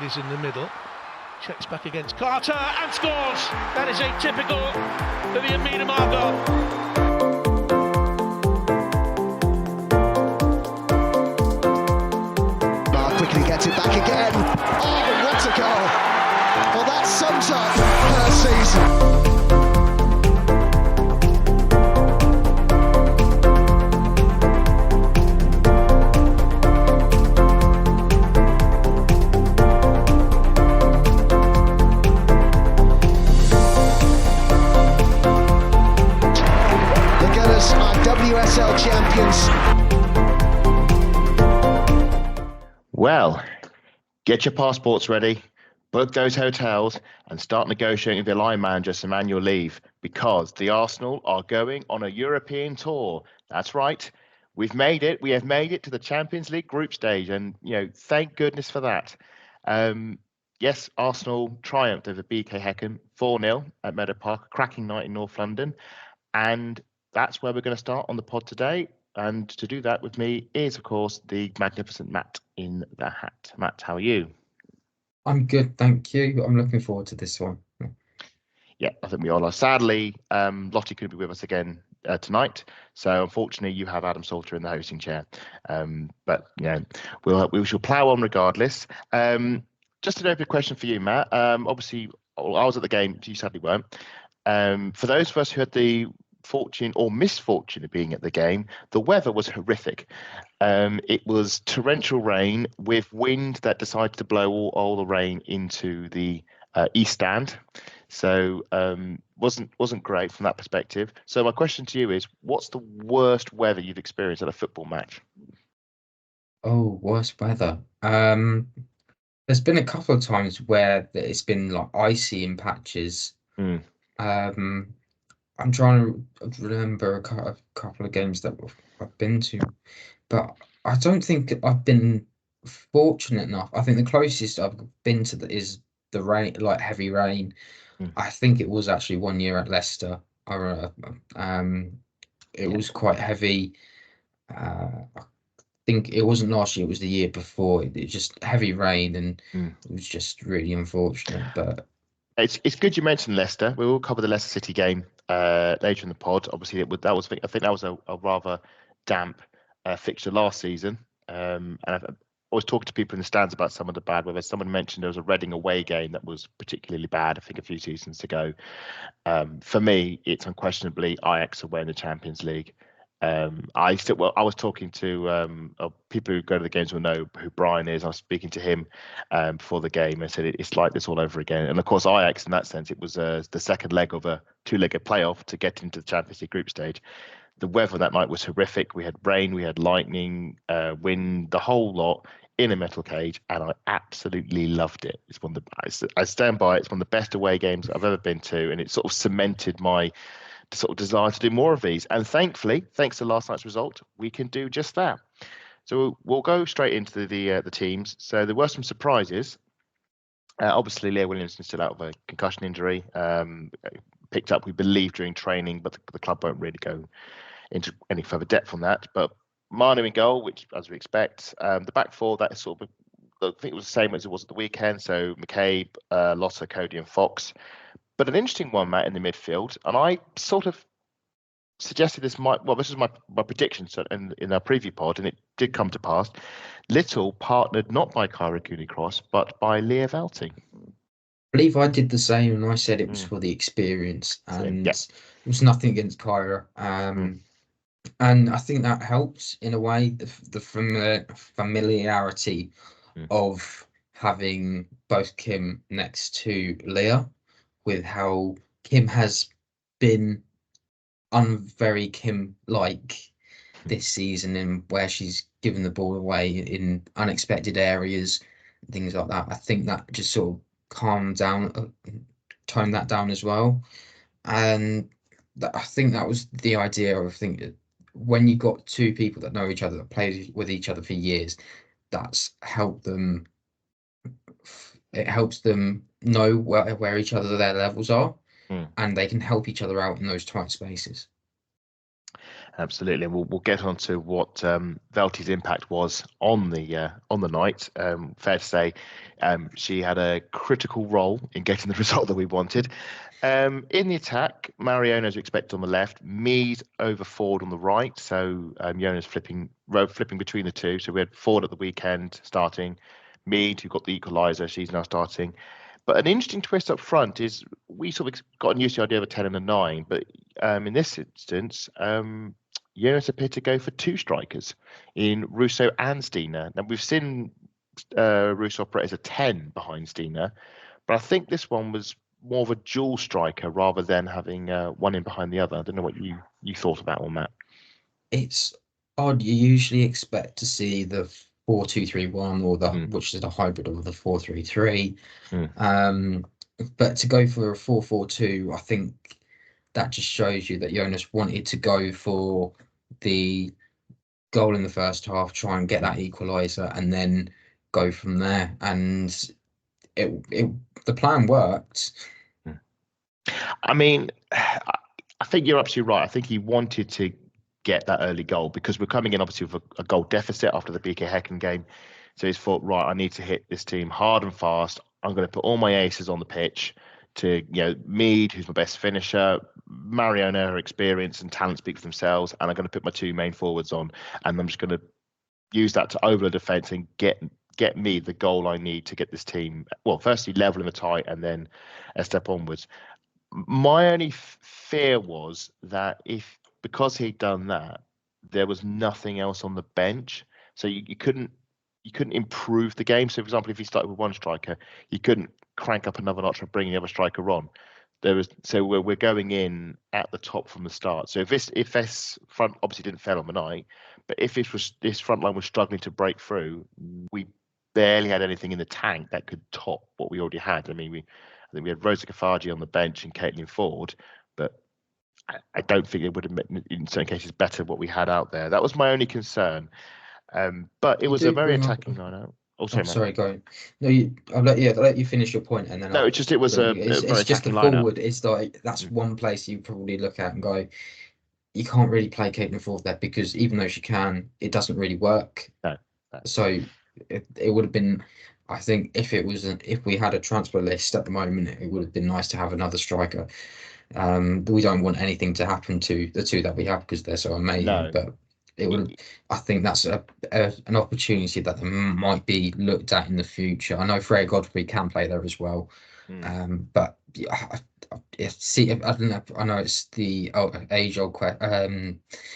Davies in the middle. Checks back against Carter and scores. That is atypical for the Amina Margot. Quickly gets it back again. Oh, what a goal! Well, that sums up her season. The Gunners are UWCL champions. Well, get your passports ready, book those hotels, and start negotiating with your line manager some annual leave, because the Arsenal are going on a European tour. That's right. We've made it. We have made it to the Champions League group stage, and thank goodness for that. Yes, Arsenal triumphed over BK Häcken 4-0 at Meadow Park, a cracking night in North London, and that's where we're going to start on the pod today. And to do that with me is, of course, the magnificent Matt in the hat. Matt, how are you? I'm good, thank you. I'm looking forward to this one. Yeah, I think we all are. Sadly, Lottie couldn't be with us again tonight, so unfortunately, you have Adam Salter in the hosting chair. But we shall plough on regardless. Just an open question for you, Matt. Obviously, I was at the game. You sadly weren't. For those of us who had the fortune or misfortune of being at the game, the weather was horrific. It was torrential rain with wind that decided to blow all the rain into the east stand. So wasn't great from that perspective. So my question to you is, what's the worst weather you've experienced at a football match? Oh, worst weather. There's been a couple of times where it's been like icy in patches. I'm trying to remember a couple of games that I've been to, but I don't think I've been fortunate enough. I think the closest I've been to is the rain, like heavy rain. I think it was actually one year at Leicester. It was quite heavy. I think it wasn't last year; it was the year before. It just heavy rain, and it was just really unfortunate. But it's good you mentioned Leicester. We will cover the Leicester City game later in the pod. Obviously, I think that was a rather damp fixture last season. And I've always talked to people in the stands about some of the bad weather. Someone mentioned there was a Reading away game that was particularly bad, I think a few seasons ago. For me, it's unquestionably Ajax away in the Champions League. I was talking to people who go to the games will know who Brian is. I was speaking to him before the game and said it's like this all over again. And of course, Ajax in that sense, it was the second leg of a two-legged playoff to get into the Champions League group stage. The weather that night was horrific. We had rain, we had lightning, wind, the whole lot in a metal cage, and I absolutely loved it. It's I stand by it. It's one of the best away games I've ever been to, and it sort of cemented my sort of desire to do more of these. And thankfully, thanks to last night's result, we can do just that. So we'll go straight into the teams. So there were some surprises. Obviously, Leah Williamson is still out of a concussion injury. Picked up, we believe, during training, but the club won't really go into any further depth on that. But Manu in goal, which, as we expect, the back four, that is sort of, I think it was the same as it was at the weekend. So McCabe, Lotta, Cody and Fox. But an interesting one, Matt, in the midfield, and I sort of suggested this is my prediction in our preview pod, and it did come to pass. Little partnered not by Kyra Cooney-Cross, but by Leah Velting. I believe I did the same, and I said it was for the experience, and it was nothing against Kyra. And I think that helps in a way, the familiarity of having both Kim next to Leah, with how Kim has been very Kim-like this season, and where she's given the ball away in unexpected areas, things like that. I think that just sort of toned that down as well. And I think that was the idea. I think when you got two people that know each other, that play with each other for years, that's helped them. It helps them know where each other their levels are, and they can help each other out in those tight spaces. Absolutely, and we'll get on to what Velti's impact was on the night. Fair to say, she had a critical role in getting the result that we wanted. In the attack, Mariona, as we expected, on the left, Mead over Ford on the right. So Jonas flipping between the two. So we had Ford at the weekend starting, Mead, who got the equaliser, she's now starting. But an interesting twist up front is we sort of got used to the idea of a 10 and a 9, but in this instance, Jonas appeared to go for two strikers in Russo and Stina. Now, we've seen Russo operate as a 10 behind Stina, but I think this one was more of a dual striker rather than having one in behind the other. I don't know what you thought of that one, Matt. It's odd. You usually expect to see the 4-2-3-1 or which is a hybrid of the 4-3-3. But to go for a 4-4-2, I think that just shows you that Jonas wanted to go for the goal in the first half, try and get that equaliser, and then go from there. And the plan worked. I mean, I think you're absolutely right. I think he wanted to get that early goal because we're coming in obviously with a goal deficit after the BK Häcken game. So he's thought, right, I need to hit this team hard and fast. I'm going to put all my aces on the pitch to, Mead, who's my best finisher, Mariona, her experience and talent speak for themselves, and I'm going to put my two main forwards on, and I'm just going to use that to over the defence and get me the goal I need to get this team, well, firstly level in the tie and then a step onwards. My only fear was that because he'd done that, there was nothing else on the bench, so you couldn't improve the game. So, for example, if you started with one striker, you couldn't crank up another notch and bring the other striker on. So we're going in at the top from the start. So if this front obviously didn't fail on the night, but if this front line was struggling to break through, we barely had anything in the tank that could top what we already had. I mean, I think we had Rosa Kafaji on the bench and Caitlin Ford, but I don't think it would have been, in certain cases, better what we had out there. That was my only concern. But it was a very attacking line out. Sorry, go. No, I'll let you finish your point, and then no, it's just it was it's just the forward. It's like that's one place you probably look at and go, you can't really play Caitlin Ford there because even though she can, it doesn't really work. No. So it would have been, I think, if we had a transfer list at the moment, it would have been nice to have another striker. We don't want anything to happen to the two that we have because they're so amazing. No. But it would. I think that's an opportunity that might be looked at in the future. I know Freya Godfrey can play there as well, but I don't know. I know it's the age-old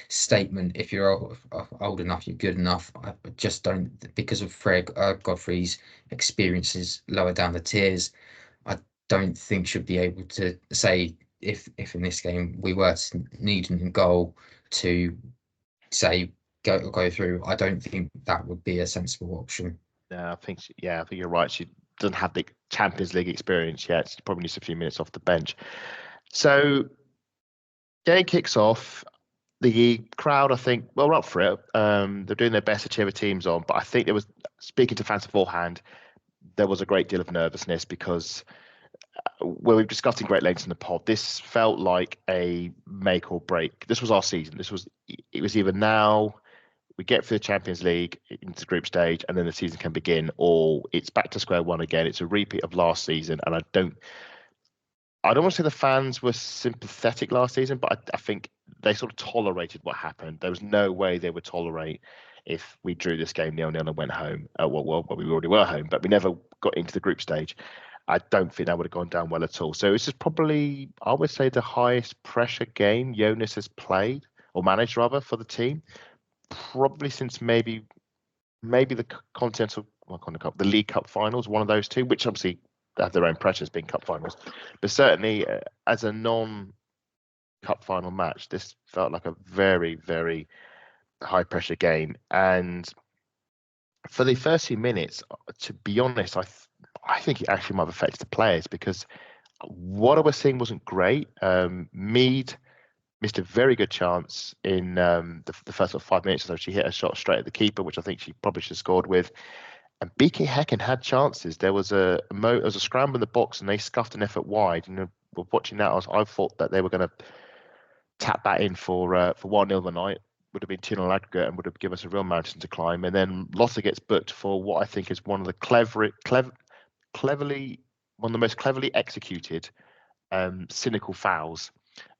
statement. If you're old enough, you're good enough. I just don't, because of Freya Godfrey's experiences lower down the tiers. I don't think should be able to say if in this game we were to need a goal to say go through. I don't think that would be a sensible option. I think you're right. She doesn't have the Champions League experience yet. She probably needs a few minutes off the bench. So game kicks off. The crowd, I think, well, we're up for it. They're doing their best to cheer the teams on, but I think there was, speaking to fans beforehand, there was a great deal of nervousness because we've discussed in great lengths in the pod, this felt like a make or break. This was our season. It was either now we get through the Champions League into the group stage and then the season can begin, or it's back to square one again. It's a repeat of last season, and I don't want to say the fans were sympathetic last season, but I think they sort of tolerated what happened. There was no way they would tolerate if we drew this game 0-0 and went home. Well, we already were home, but we never got into the group stage. I don't think that would have gone down well at all. So this is probably, I would say, the highest pressure game Jonas has played, or managed rather, for the team, probably since maybe the Continental, the League Cup finals, one of those two, which obviously have their own pressures being cup finals. But certainly as a non-cup final match, this felt like a very, very high pressure game. And for the first few minutes, to be honest, I think it actually might have affected the players because what I was seeing wasn't great. Mead missed a very good chance in the first 5 minutes or so. She hit a shot straight at the keeper, which I think she probably should have scored with. And BK Häcken had chances. There was a scramble in the box and they scuffed an effort wide. And watching that, I thought that they were going to tap that in for 1-0 the night, would have been 2-0 aggregate and would have given us a real mountain to climb. And then Lottie gets booked for what I think is one of the one of the most cleverly executed cynical fouls.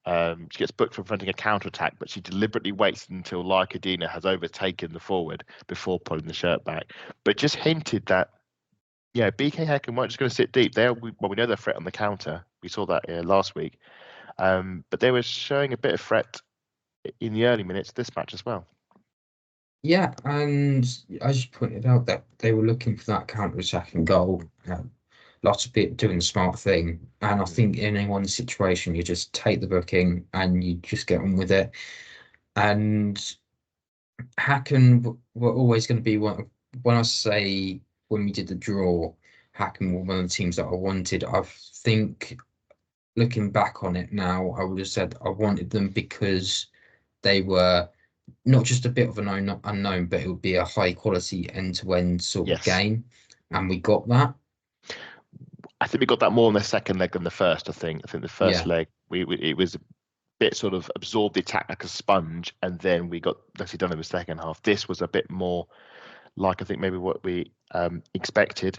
She gets booked for preventing a counter-attack, but she deliberately waits until Laia has overtaken the forward before pulling the shirt back. But just hinted that, BK Häcken weren't just going to sit deep. We know they're threat on the counter. We saw that last week. But they were showing a bit of threat in the early minutes of this match as well. Yeah, and as you pointed out, that they were looking for that counter-attacking goal. Lots of people doing the smart thing, and I think in any situation you just take the booking and you just get on with it. And Häcken were always going to be one. When I say when we did the draw, Häcken were one of the teams that I wanted. I think looking back on it now, I would have said I wanted them because they were not just a bit of an unknown, but it would be a high quality end-to-end sort of game, and we got that. I think we got that more in the second leg than the first. I think the first leg it was a bit sort of absorbed the attack like a sponge, and then we got actually done in the second half. This was a bit more like I think maybe what we expected.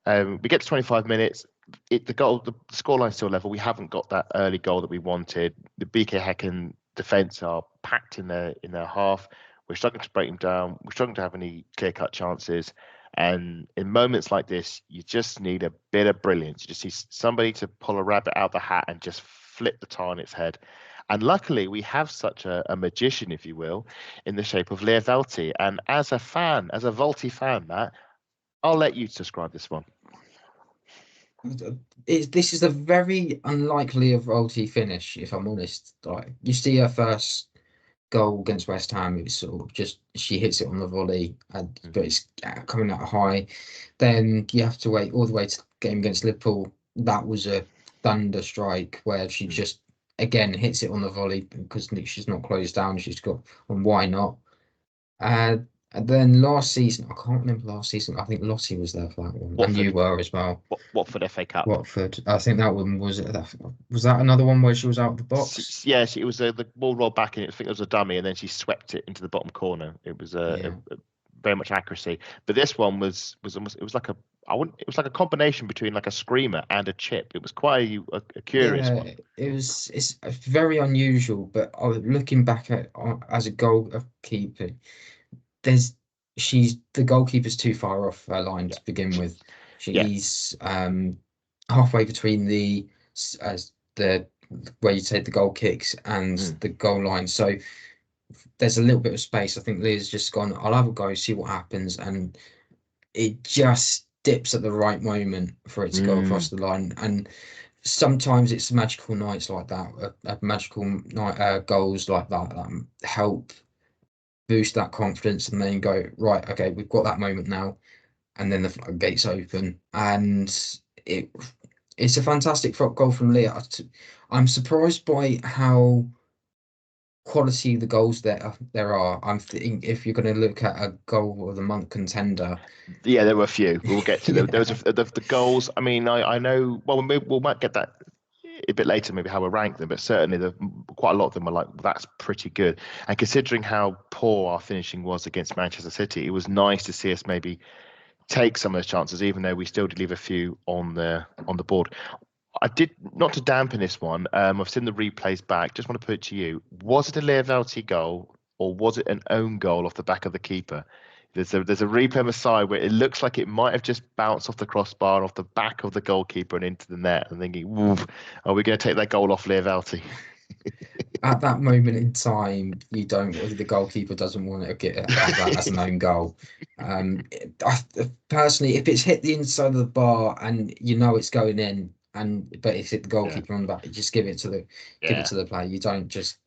We get to 25 minutes. The scoreline's still level. We haven't got that early goal that we wanted. The BK Häcken defence are packed in their half. We're struggling to break them down. We're struggling to have any clear-cut chances. And in moments like this, you just need a bit of brilliance. You just see somebody to pull a rabbit out of the hat and just flip the tie on its head. And luckily, we have such a magician, if you will, in the shape of Leicester. And as a Volti fan, Matt, I'll let you describe this one. This is a very unlikely of Volti finish, if I'm honest. Like, you see her first goal against West Ham, it was sort of just she hits it on the volley, but it's coming out high. Then you have to wait all the way to the game against Liverpool. That was a thunder strike where she just again hits it on the volley because she's not closed down. She's got, and why not? And then last season, I can't remember last season. I think Lottie was there for that one, Watford. And you were as well. Watford FA Cup. Watford. I think that one was that another one where she was out of the box. Yeah, it was the ball rolled back, and I think it was a dummy, and then she swept it into the bottom corner. It was a very much accuracy. But this one was almost, it was like a combination between like a screamer and a chip. It was quite a curious one. It's very unusual. But looking back at as a goalkeeper. The goalkeeper's too far off her line to begin with. She's halfway between the where you take the goal kicks and the goal line. So there's a little bit of space. I think Leah's just gone, I'll have a go, see what happens, and it just dips at the right moment for it to go across the line. And sometimes it's magical nights like that, magical night goals like that help boost that confidence, and then go, right, okay, we've got that moment now, and then the floodgates open, and it's a fantastic goal from Leah. I'm surprised by how quality the goals there are. I'm thinking if you're going to look at a goal of the month contender, there were a few. We'll get to them. There was the goals. I mean, I know. Well, we might get that a bit later, maybe how we rank them, but certainly quite a lot of them are like, that's pretty good. And considering how poor our finishing was against Manchester City, it was nice to see us maybe take some of those chances, even though we still did leave a few on the board. I did, not to dampen this one, I've seen the replays back, just want to put it to you, was it a Leverkusen goal or was it an own goal off the back of the keeper? There's a replay on the side where it looks like it might have just bounced off the crossbar and off the back of the goalkeeper and into the net. I'm thinking, are we going to take that goal off Leverkusen? At that moment in time, the goalkeeper doesn't want to have that as an own goal. Personally, if it's hit the inside of the bar and you know it's going in, but it's hit the goalkeeper on the back, you just give it to the player. You don't just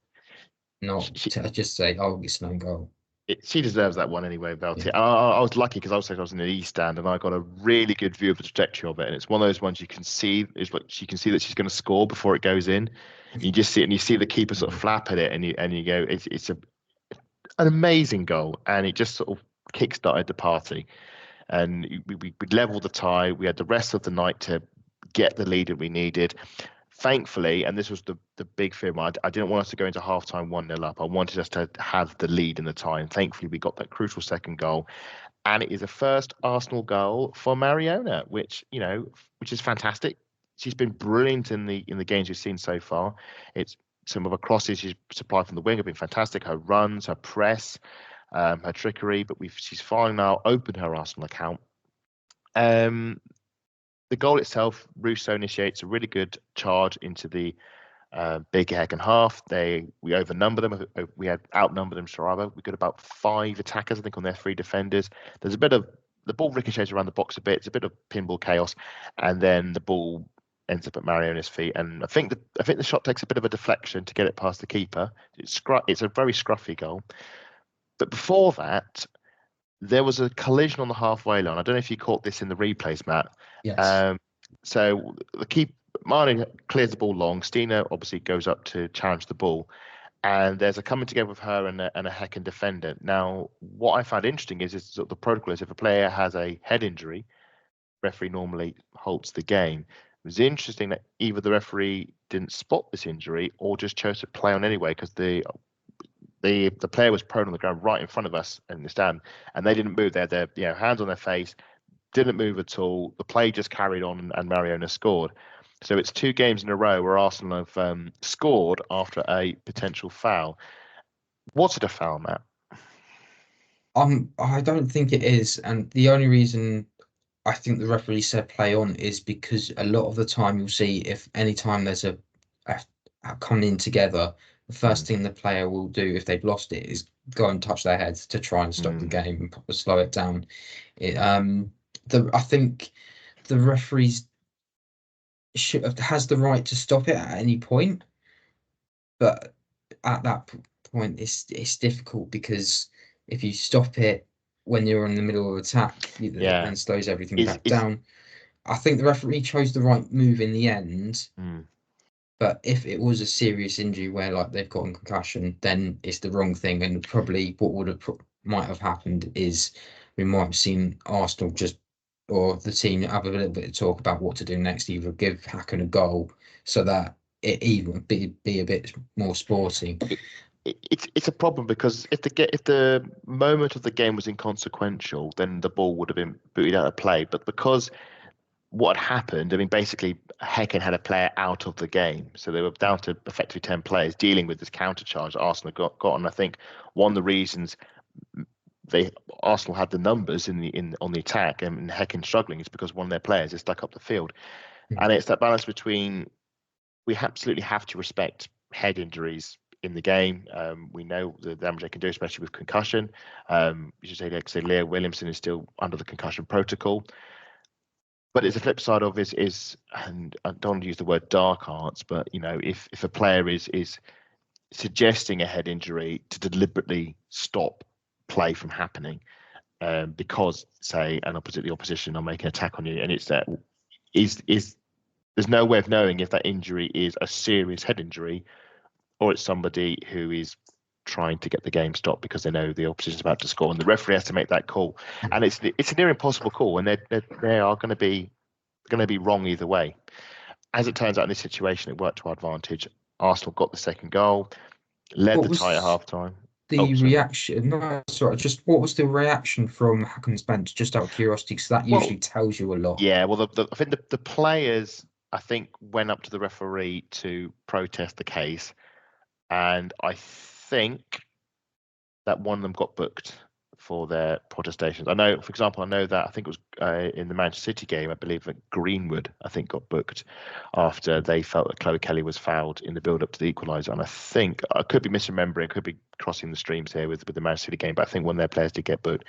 just say, oh, it's an own goal. She deserves that one anyway, Velty. Yeah. I was lucky because I was in the east stand and I got a really good view of the trajectory of it. And it's one of those ones you can see. It's like she can see that she's going to score before it goes in. And you just see it, and you see the keeper sort of flap at it, and you go, it's an amazing goal, and it just sort of kickstarted the party. And we leveled the tie. We had the rest of the night to get the lead that we needed. thankfully, and this was the big fear, I didn't want us to go into half-time 1-0 up. I wanted us to have the lead in the tie. And thankfully, we got that crucial second goal. And it is a first Arsenal goal for Mariona, which is fantastic. She's been brilliant in the games we've seen so far. It's some of her crosses she's supplied from the wing have been fantastic. Her runs, her press, her trickery. But she's finally now opened her Arsenal account. The goal itself, Russo initiates a really good charge into the BK Häcken half. We overnumbered them. We had outnumbered them, Sharaba. We got about 5 attackers, I think, on their 3 defenders. There's a bit of the ball ricochets around the box a bit. It's a bit of pinball chaos, and then the ball ends up at Mariona's feet. And I think the shot takes a bit of a deflection to get it past the keeper. It's a very scruffy goal. But before that, there was a collision on the halfway line. I don't know if you caught this in the replays, Matt. Yes. So the keeper, Marnie, clears the ball long. Stina obviously goes up to challenge the ball. And there's a coming together with her and a Häcken defender. Now, what I found interesting is sort of the protocol is if a player has a head injury, referee normally halts the game. It was interesting that either the referee didn't spot this injury or just chose to play on anyway, because the player was prone on the ground right in front of us in the stand, and they didn't move. They had their hands on their face, didn't move at all. The play just carried on, and Mariona scored. So it's 2 games in a row where Arsenal have scored after a potential foul. Was it a foul, Matt? I don't think it is, and the only reason I think the referee said play on is because a lot of the time you'll see if any time there's a coming in together, the first thing the player will do if they've lost it is go and touch their heads to try and stop the game and slow it down. I think the referees has the right to stop it at any point, but at that point it's difficult, because if you stop it when you're in the middle of attack, then slows everything back down. I think the referee chose the right move in the end. But if it was a serious injury where like they've gotten concussion, then it's the wrong thing. And probably what might have happened is we might have seen Arsenal or the team have a little bit of talk about what to do next, either give Häcken a goal so that it even be a bit more sporting. It's a problem, because if the moment of the game was inconsequential, then the ball would have been booted out of play. But because what had happened, I mean, basically Häcken had a player out of the game, so they were down to effectively 10 players dealing with this counter charge Arsenal got on. I think one of the reasons Arsenal had the numbers on the attack and Häcken struggling is because one of their players is stuck up the field. And it's that balance between, we absolutely have to respect head injuries in the game. We know the damage they can do, especially with concussion. You should say Leah Williamson is still under the concussion protocol. But it's a flip side of is, and I don't want to use the word dark arts, but if a player is suggesting a head injury to deliberately stop play from happening, because say the opposition are making an attack on you, and it's that there's no way of knowing if that injury is a serious head injury or it's somebody who is trying to get the game stopped because they know the opposition's about to score, and the referee has to make that call. And it's a near impossible call, and they are going to be wrong either way. As it turns out, in this situation, it worked to our advantage. Arsenal got the second goal, led the tie at half time. Reaction? No, sorry. Just what was the reaction from Häcken's bench? Just out of curiosity, because that usually tells you a lot. Yeah, well, I think the players went up to the referee to protest the case, and I think that one of them got booked for their protestations. I know, for example, that I think it was in the Manchester City game, I believe that Greenwood, got booked after they felt that Chloe Kelly was fouled in the build-up to the equaliser. And I think, I could be misremembering, could be crossing the streams here with the Manchester City game, but I think one of their players did get booked.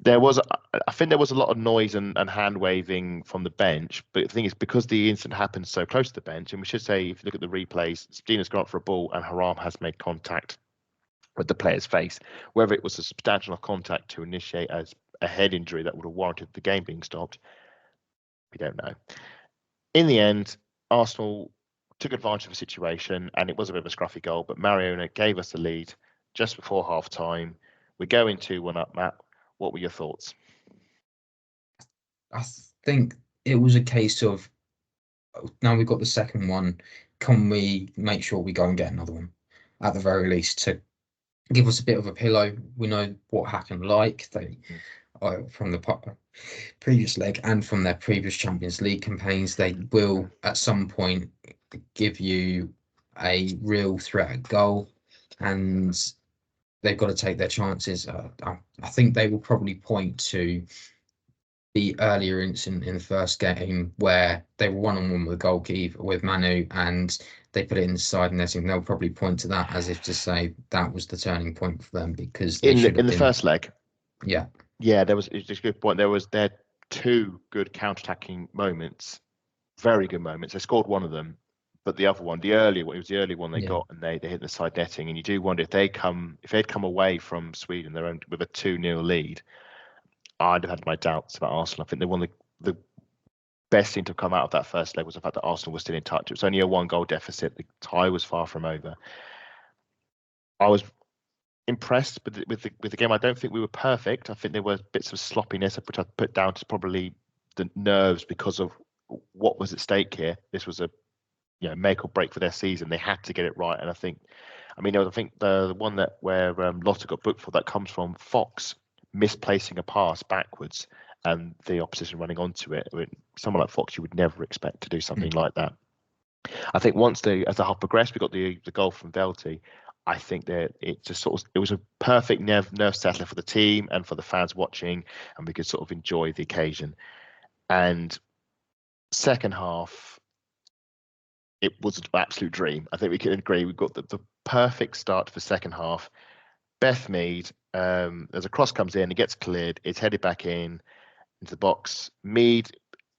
I think there was a lot of noise and hand-waving from the bench, but the thing is, because the incident happened so close to the bench, and we should say, if you look at the replays, Stina's gone up for a ball and her arm has made contact with the player's face. Whether it was a substantial contact to initiate as a head injury that would have warranted the game being stopped, we don't know. In the end, Arsenal took advantage of the situation, and it was a bit of a scruffy goal, but Mariona gave us the lead just before half time. We're going 2-1 up, Matt. What were your thoughts? I think it was a case of now we've got the second one, can we make sure we go and get another one at the very least to give us a bit of a pillow? We know what happened like from the previous leg and from their previous Champions League campaigns. They will at some point give you a real threat at goal, and they've got to take their chances. I think they will probably point to the earlier incident in the first game where they were one-on-one with the goalkeeper, with Manu, and they put it inside netting. They'll probably point to that as if to say that was the turning point for them, because they in the first leg. Yeah, there was, it's just a good point. There two good counter-attacking moments, very good moments. They scored one of them, but the other one, it was the early one they got, and they hit the side netting. And you do wonder if they'd come away from Sweden their own with a 2-0 lead, I'd have had my doubts about Arsenal. I think the best thing to come out of that first leg was the fact that Arsenal was still in touch. It was only a 1-goal deficit. The tie was far from over. I was impressed with the game. I don't think we were perfect. I think there were bits of sloppiness, which I put down to probably the nerves because of what was at stake here. This was a make or break for their season. They had to get it right, and I think the one where Lottie got booked for, that comes from Fox misplacing a pass backwards and the opposition running onto it. I mean, someone like Fox, you would never expect to do something like that. I think as the half progressed, we got the goal from Velty. I think that it was a perfect nerve settler for the team and for the fans watching, and we could sort of enjoy the occasion. And second half, it was an absolute dream. I think we can agree we got the perfect start for second half. Beth Mead, as a cross comes in, it gets cleared, it's headed back into the box. Mead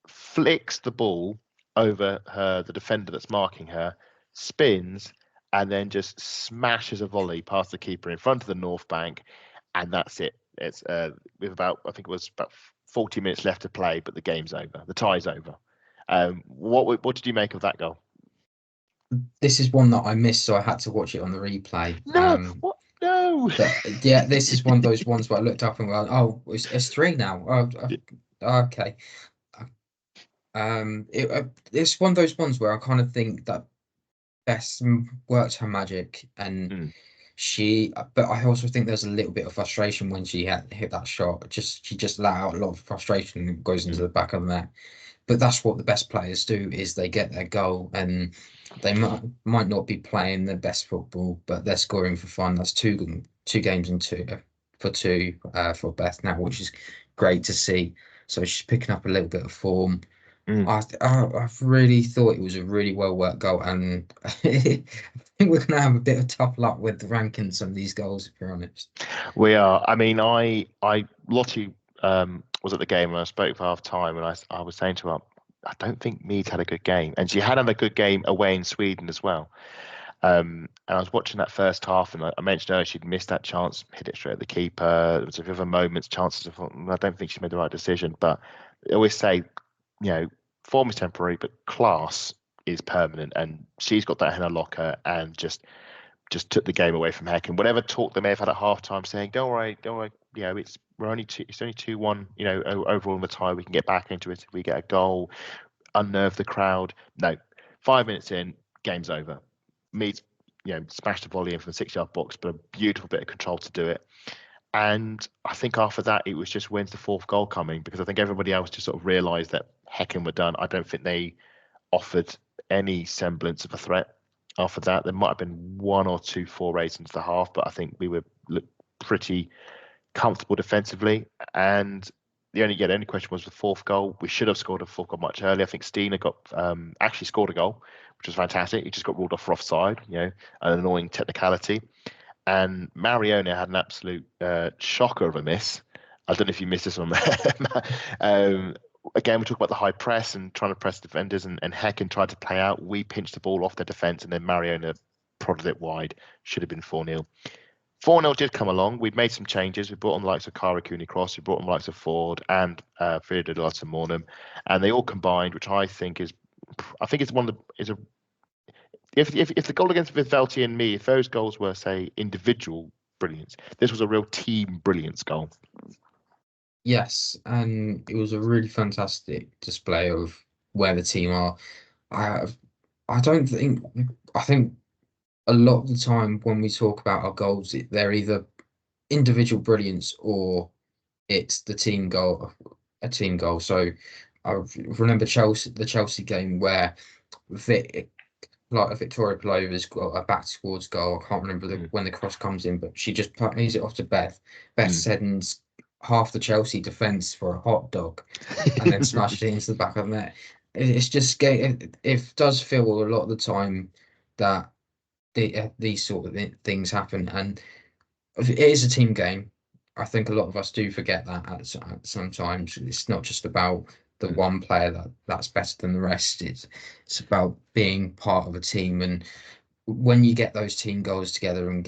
flicks the ball over the defender that's marking her, spins, and then just smashes a volley past the keeper in front of the North Bank, and that's it. It's with about 40 minutes left to play, but the game's over. The tie's over. What did you make of that goal? This is one that I missed, so I had to watch it on the replay. What? No. Yeah, this is one of those ones where I looked up and went, "Oh, it's 3 now." Okay. It's one of those ones where I kind of think that Beth worked her magic, and but I also think there's a little bit of frustration when she had hit that shot. She just let out a lot of frustration and goes into the back of the net. But that's what the best players do, is they get their goal, and they might not be playing their best football, but they're scoring for fun. That's two games in for Beth now, which is great to see. So she's picking up a little bit of form. I've really thought it was a really well worked goal, and I think we're going to have a bit of tough luck with ranking some of these goals, if you're honest. We are. I mean, Lottie was at the game and I spoke for half time, and I was saying to her, I don't think Mead had a good game, and she had a good game away in Sweden as well. And I was watching that first half, and I mentioned earlier she'd missed that chance, hit it straight at the keeper. There was a few other moments, chances. I don't think she made the right decision, but I always say, form is temporary, but class is permanent, and she's got that in her locker and just took the game away from Häcken. Whatever talk they may have had at halftime, saying, "Don't worry, it's only 2-1. Overall in the tie, we can get back into it if we get a goal, unnerve the crowd." No, 5 minutes in, game's over. Mead, smashed a volley in from the 6-yard box, but a beautiful bit of control to do it. And I think after that, it was just when's the fourth goal coming? Because I think everybody else just sort of realised that Häcken were done. I don't think they offered any semblance of a threat after that. There might have been 1 or 2 forays into the half, but I think we looked pretty comfortable defensively. And the only question was the fourth goal. We should have scored a fourth goal much earlier. I think Stina actually scored a goal, which was fantastic. He just got ruled off for offside, an annoying technicality. And Mariona had an absolute shocker of a miss. I don't know if you missed this one. Again, we talk about the high press and trying to press defenders, and Häcken tried to play out. We pinched the ball off their defence, and then Mariona prodded it wide. Should have been 4-0. 4-0 did come along. We'd made some changes. We brought on the likes of Cara Cooney-Cross. We brought on the likes of Ford and Frida Mornham, and they all combined, which I think is one of the if the goal against Velty and me, if those goals were, say, individual brilliance, this was a real team brilliance goal. Yes, and it was a really fantastic display of where the team are. I don't think. I think a lot of the time when we talk about our goals, they're either individual brilliance or it's the team goal, a team goal. So I remember the Chelsea game where Victoria Palova's got a back towards goal. I can't remember when the cross comes in, but she just plays it off to Beth. Beth sends half the Chelsea defence for a hot dog and then smashed it into the back of the net. It's just it does feel a lot of the time that these sort of things happen, and it is a team game. I think a lot of us do forget that at sometimes. It's not just about the one player that's better than the rest. It's about being part of a team, and when you get those team goals together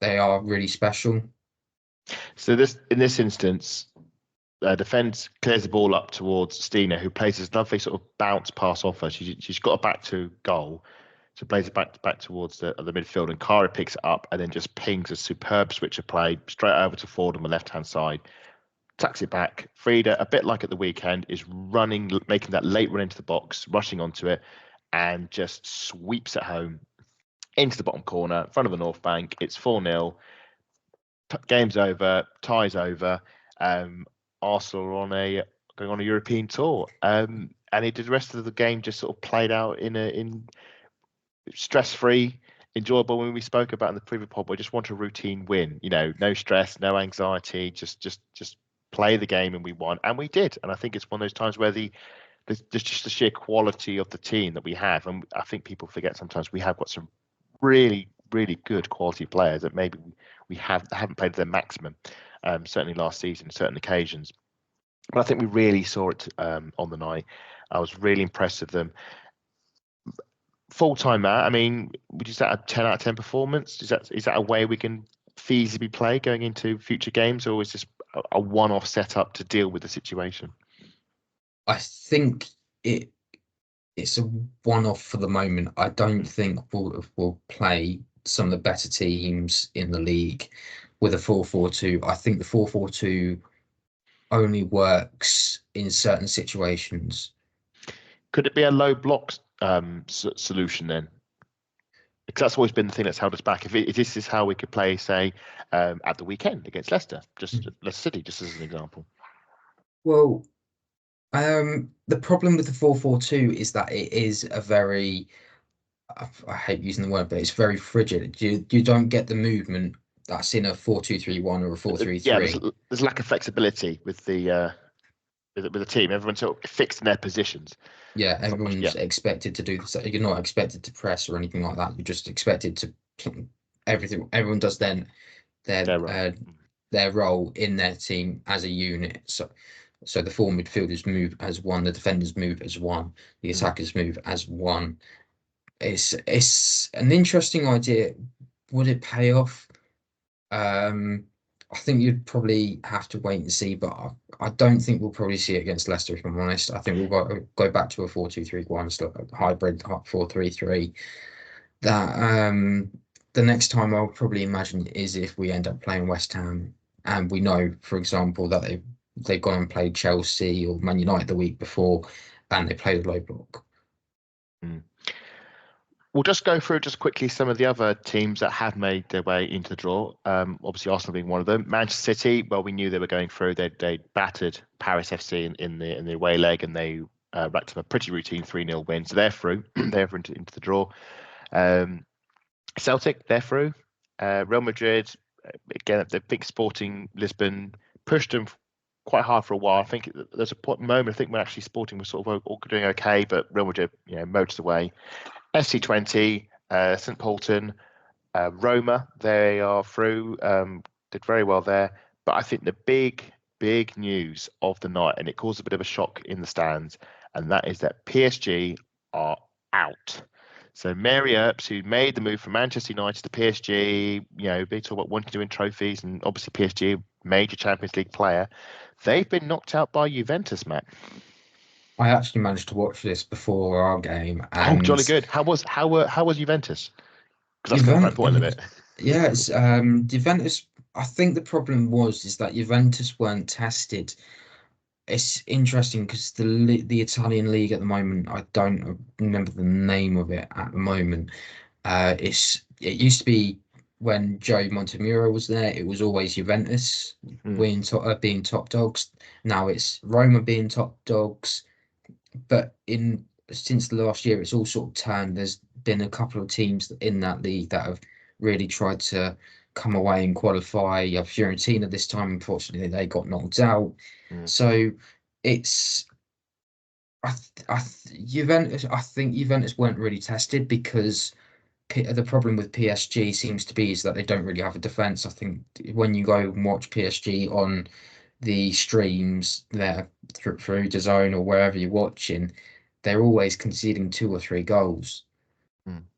they are really special. So in this instance, defence clears the ball up towards Stina, who plays this lovely sort of bounce pass off her. She's got it back to goal. So plays it back towards the midfield, and Kara picks it up and then just pings a superb switch of play straight over to Ford on the left-hand side. Tucks it back. Frida, a bit like at the weekend, is running, making that late run into the box, rushing onto it, and just sweeps it home into the bottom corner, in front of the North Bank. It's 4-0. Game's over. Tie's over. Arsenal are going on a European tour. And the rest of the game just sort of played out in stress-free, enjoyable. When we spoke about in the previous pod, we just want a routine win. No stress, no anxiety, just play the game, and we won, and we did. And I think it's one of those times where just the sheer quality of the team that we have, and I think people forget sometimes we have got some really, really good quality players that maybe we haven't played to their maximum. Certainly last season, certain occasions, but I think we really saw it on the night. I was really impressed with them. Full-time, Matt, I mean, would you say a 10 out of 10 performance? Is that a way we can feasibly play going into future games, or is this a one-off setup to deal with the situation? I think it's a one-off for the moment. I don't think we'll play some of the better teams in the league with a 4-4-2. I think the 4-4-2 only works in certain situations. Could it be a low block solution then? Because that's always been the thing that's held us back. If this is how we could play, say, at the weekend against Leicester, Leicester City, just as an example. Well, the problem with the 4-4-2 is that it is a very, I hate using the word, but it's very frigid. You don't get the movement that's in a 4-2-3-1 or a 4-3-3. Yeah, there's lack of flexibility with the team. Everyone's sort of fixed in their positions. Yeah, everyone's expected to do this. You're not expected to press or anything like that. You're just expected to everything. Everyone does their role in their team as a unit. So the four midfielders move as one, the defenders move as one, the attackers move as one. It's an interesting idea. Would it pay off? I think you'd probably have to wait and see, but I don't think we'll probably see it against Leicester, if I'm honest. I think we'll go back to a 4-2-3-1, so a hybrid 4-3-3. That the next time I'll probably imagine is if we end up playing West Ham, and we know, for example, that they've gone and played Chelsea or Man United the week before, and they played a low block. We'll just go through just quickly some of the other teams that have made their way into the draw. Obviously, Arsenal being one of them. Manchester City, well, we knew they were going through. They battered Paris FC in the away leg, and they racked up a pretty routine 3-0 win. So they're through. They're into the draw. Celtic, they're through. Real Madrid, again, the big Sporting Lisbon pushed them quite hard for a while. I think there's a moment, I think, when actually Sporting was sort of all doing okay, but Real Madrid, motored away. SC20, St. Paulton, Roma, they are through, did very well there. But I think the big news of the night, and it caused a bit of a shock in the stands, and that is that PSG are out. So Mary Earps, who made the move from Manchester United to PSG, they talk about wanting to win trophies, and obviously PSG, major Champions League player, they've been knocked out by Juventus, Matt. I actually managed to watch this before our game. And jolly good. How was Juventus? Because that's quite important, isn't it? Yeah, it's Juventus. I think the problem is that Juventus weren't tested it's interesting because the Italian league at the moment, I don't remember the name of it at the moment. It used to be when Joe Montemurro was there, it was always Juventus being top dogs. Now it's Roma being top dogs. But since the last year, it's all sort of turned. There's been a couple of teams in that league that have really tried to come away and qualify. Fiorentina this time, unfortunately, they got knocked out. So it's Juventus. I think Juventus weren't really tested because the problem with PSG seems to be is that they don't really have a defense. I think when you go and watch PSG on the streams there through DAZN or wherever you're watching, they're always conceding 2 or 3 goals,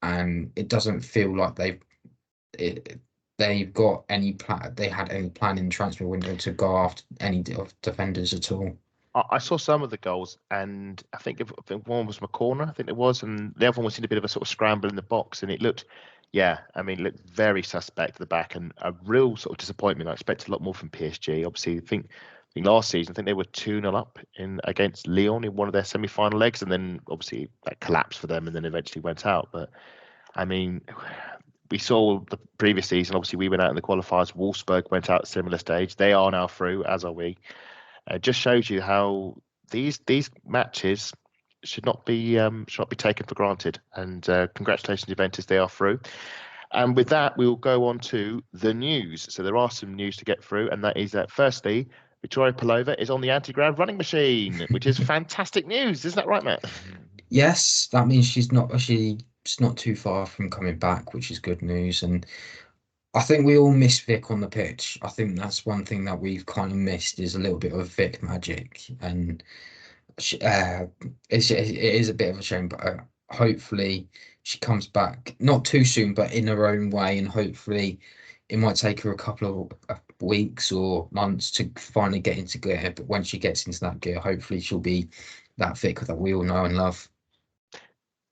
and it doesn't feel like they've got any plan. They had any plan in the transfer window to go after any defenders at all. I saw some of the goals, and I think one was McCorner, I think it was, and the other one was in a bit of a sort of scramble in the box, and it looked very suspect at the back, and a real sort of disappointment. I expected a lot more from PSG. Obviously, I think last season, I think they were 2-0 up against Lyon in one of their semi-final legs, and then obviously that collapsed for them, and then eventually went out. But I mean, we saw the previous season. Obviously, we went out in the qualifiers. Wolfsburg went out at a similar stage. They are now through, as are we. It just shows you how these matches should not be taken for granted. And congratulations, Juventus, they are through. And with that, we will go on to the news. So there are some news to get through, and that is that firstly, Victoria Pelova is on the anti-grav running machine, which is fantastic news. Isn't that right, Matt? Yes, that means she's not too far from coming back, which is good news. And I think we all miss Vic on the pitch. I think that's one thing that we've kind of missed is a little bit of Vic magic, and it is a bit of a shame. But hopefully she comes back not too soon, but in her own way, and hopefully it might take her a couple of weeks or months to finally get into gear. But when she gets into that gear, hopefully she'll be that Vic that we all know and love.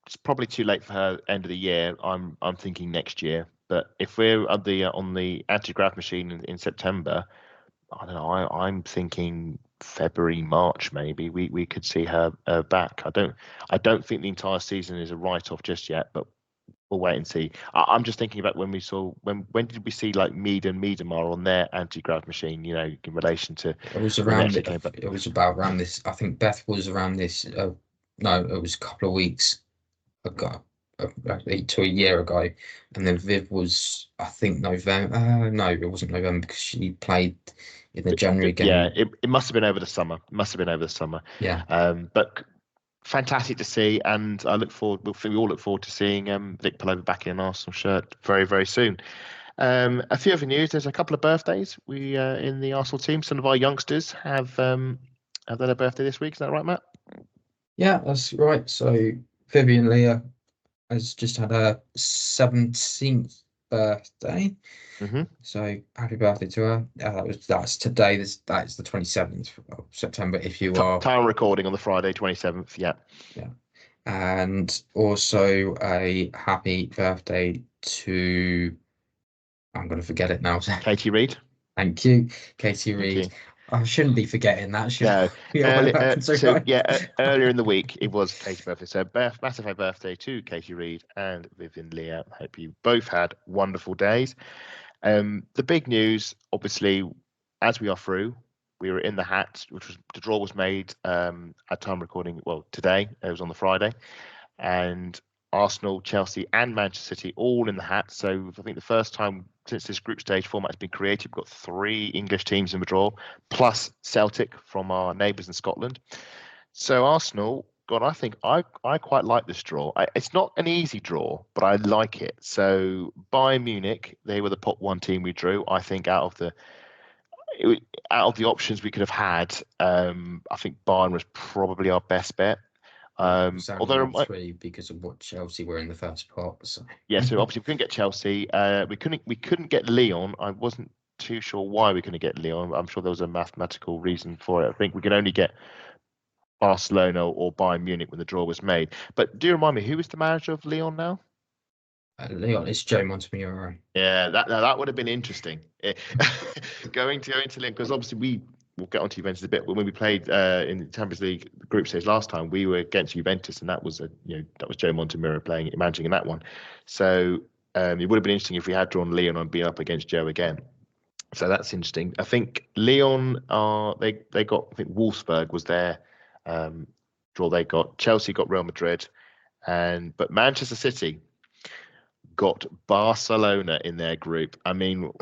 It's probably too late for her end of the year. I'm thinking next year. But if we're on the anti-grav machine in September, I don't know. I'm thinking February, March, maybe we could see her back. I don't think the entire season is a write-off just yet, but we'll wait and see. I'm just thinking about when did we see like Mead and Miedemar on their anti-grav machine? You know, in relation to it was around it was about around this. I think Beth was around this. No, it was a couple of weeks ago. To a year ago, and then Viv was, I think, November. No, it wasn't November because she played in the January game. Yeah, it must have been over the summer. Yeah. But fantastic to see, and we all look forward to seeing Vic Pelova back in an Arsenal shirt very, very soon. A few other news. There's a couple of birthdays. We in the Arsenal team. Some of our youngsters have their birthday this week. Is that right, Matt? Yeah, that's right. So Vivian Leah has just had her 17th birthday. So happy birthday to her. That's today. That is the 27th of September. If you are time recording on the Friday 27th, yeah. And also a happy birthday to, I'm going to forget it now. Katie Reid. Thank you, Katie Reid. I shouldn't be forgetting that, should I? Earlier in the week, it was Katie's birthday. So massive happy birthday to Katie Reid and Vivian Leah. Hope you both had wonderful days. The big news, obviously, as we are through, we were in the hat, the draw was made at time recording, well, today. It was on the Friday. And Arsenal, Chelsea and Manchester City all in the hat. So I think the first time since this group stage format has been created, we've got 3 English teams in the draw, plus Celtic from our neighbours in Scotland. So Arsenal, God, I think I quite like this draw. It's not an easy draw, but I like it. So Bayern Munich, they were the pot 1 team we drew. I think out of the options we could have had, I think Bayern was probably our best bet. Although 3 because of what Chelsea were in the first pot. So. Yeah, so obviously we couldn't get Chelsea. We couldn't get Lyon. I wasn't too sure why we couldn't get Lyon. I'm sure there was a mathematical reason for it. I think we could only get Barcelona or Bayern Munich when the draw was made. But do you remind me, who is the manager of Lyon now? Lyon, it's Joe Montemurro. Yeah, that would have been interesting. Going to Lyon, because obviously we'll get on to Juventus a bit. When we played in the Champions League group stage last time, we were against Juventus, and that was Joe Montemurro managing in that one. So it would have been interesting if we had drawn Lyon and been up against Joe again. So that's interesting. I think Lyon they got, I think Wolfsburg was their draw. They got Chelsea, got Real Madrid, but Manchester City got Barcelona in their group. I mean,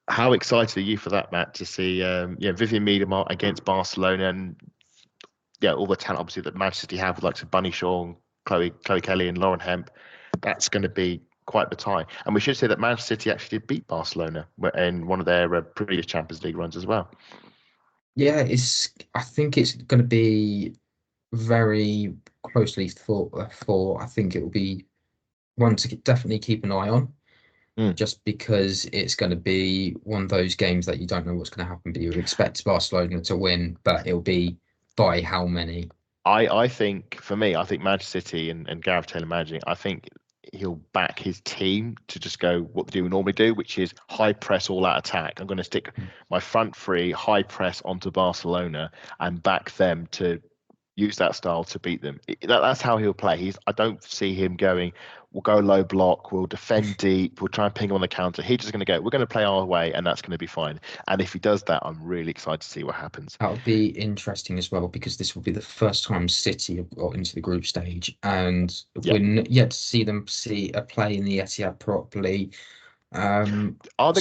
how excited are you for that, Matt, to see Vivian Miedema against Barcelona, and all the talent obviously that Manchester City have, like Bunny Shaw, Chloe Kelly and Lauren Hemp. That's going to be quite the tie. And we should say that Manchester City actually did beat Barcelona in one of their previous Champions League runs as well. Yeah, I think it's going to be very closely thought for. I think it will be one to definitely keep an eye on, just because it's going to be one of those games that you don't know what's going to happen, but you would expect Barcelona to win, but it'll be by how many? I think, for me, I think Manchester City and Gareth Taylor managing, I think he'll back his team to just go what they normally do, which is high press, all out attack. I'm going to stick my front three, high press onto Barcelona and back them to use that style to beat them. That's how he'll play. I don't see him going, we'll go low block, we'll defend deep, we'll try and ping on the counter. He's just going to go, we're going to play our way, and that's going to be fine. And if he does that, I'm really excited to see what happens. That'll be interesting as well, because this will be the first time City have got into the group stage, and we're yet to see them play in the Etihad properly. Are they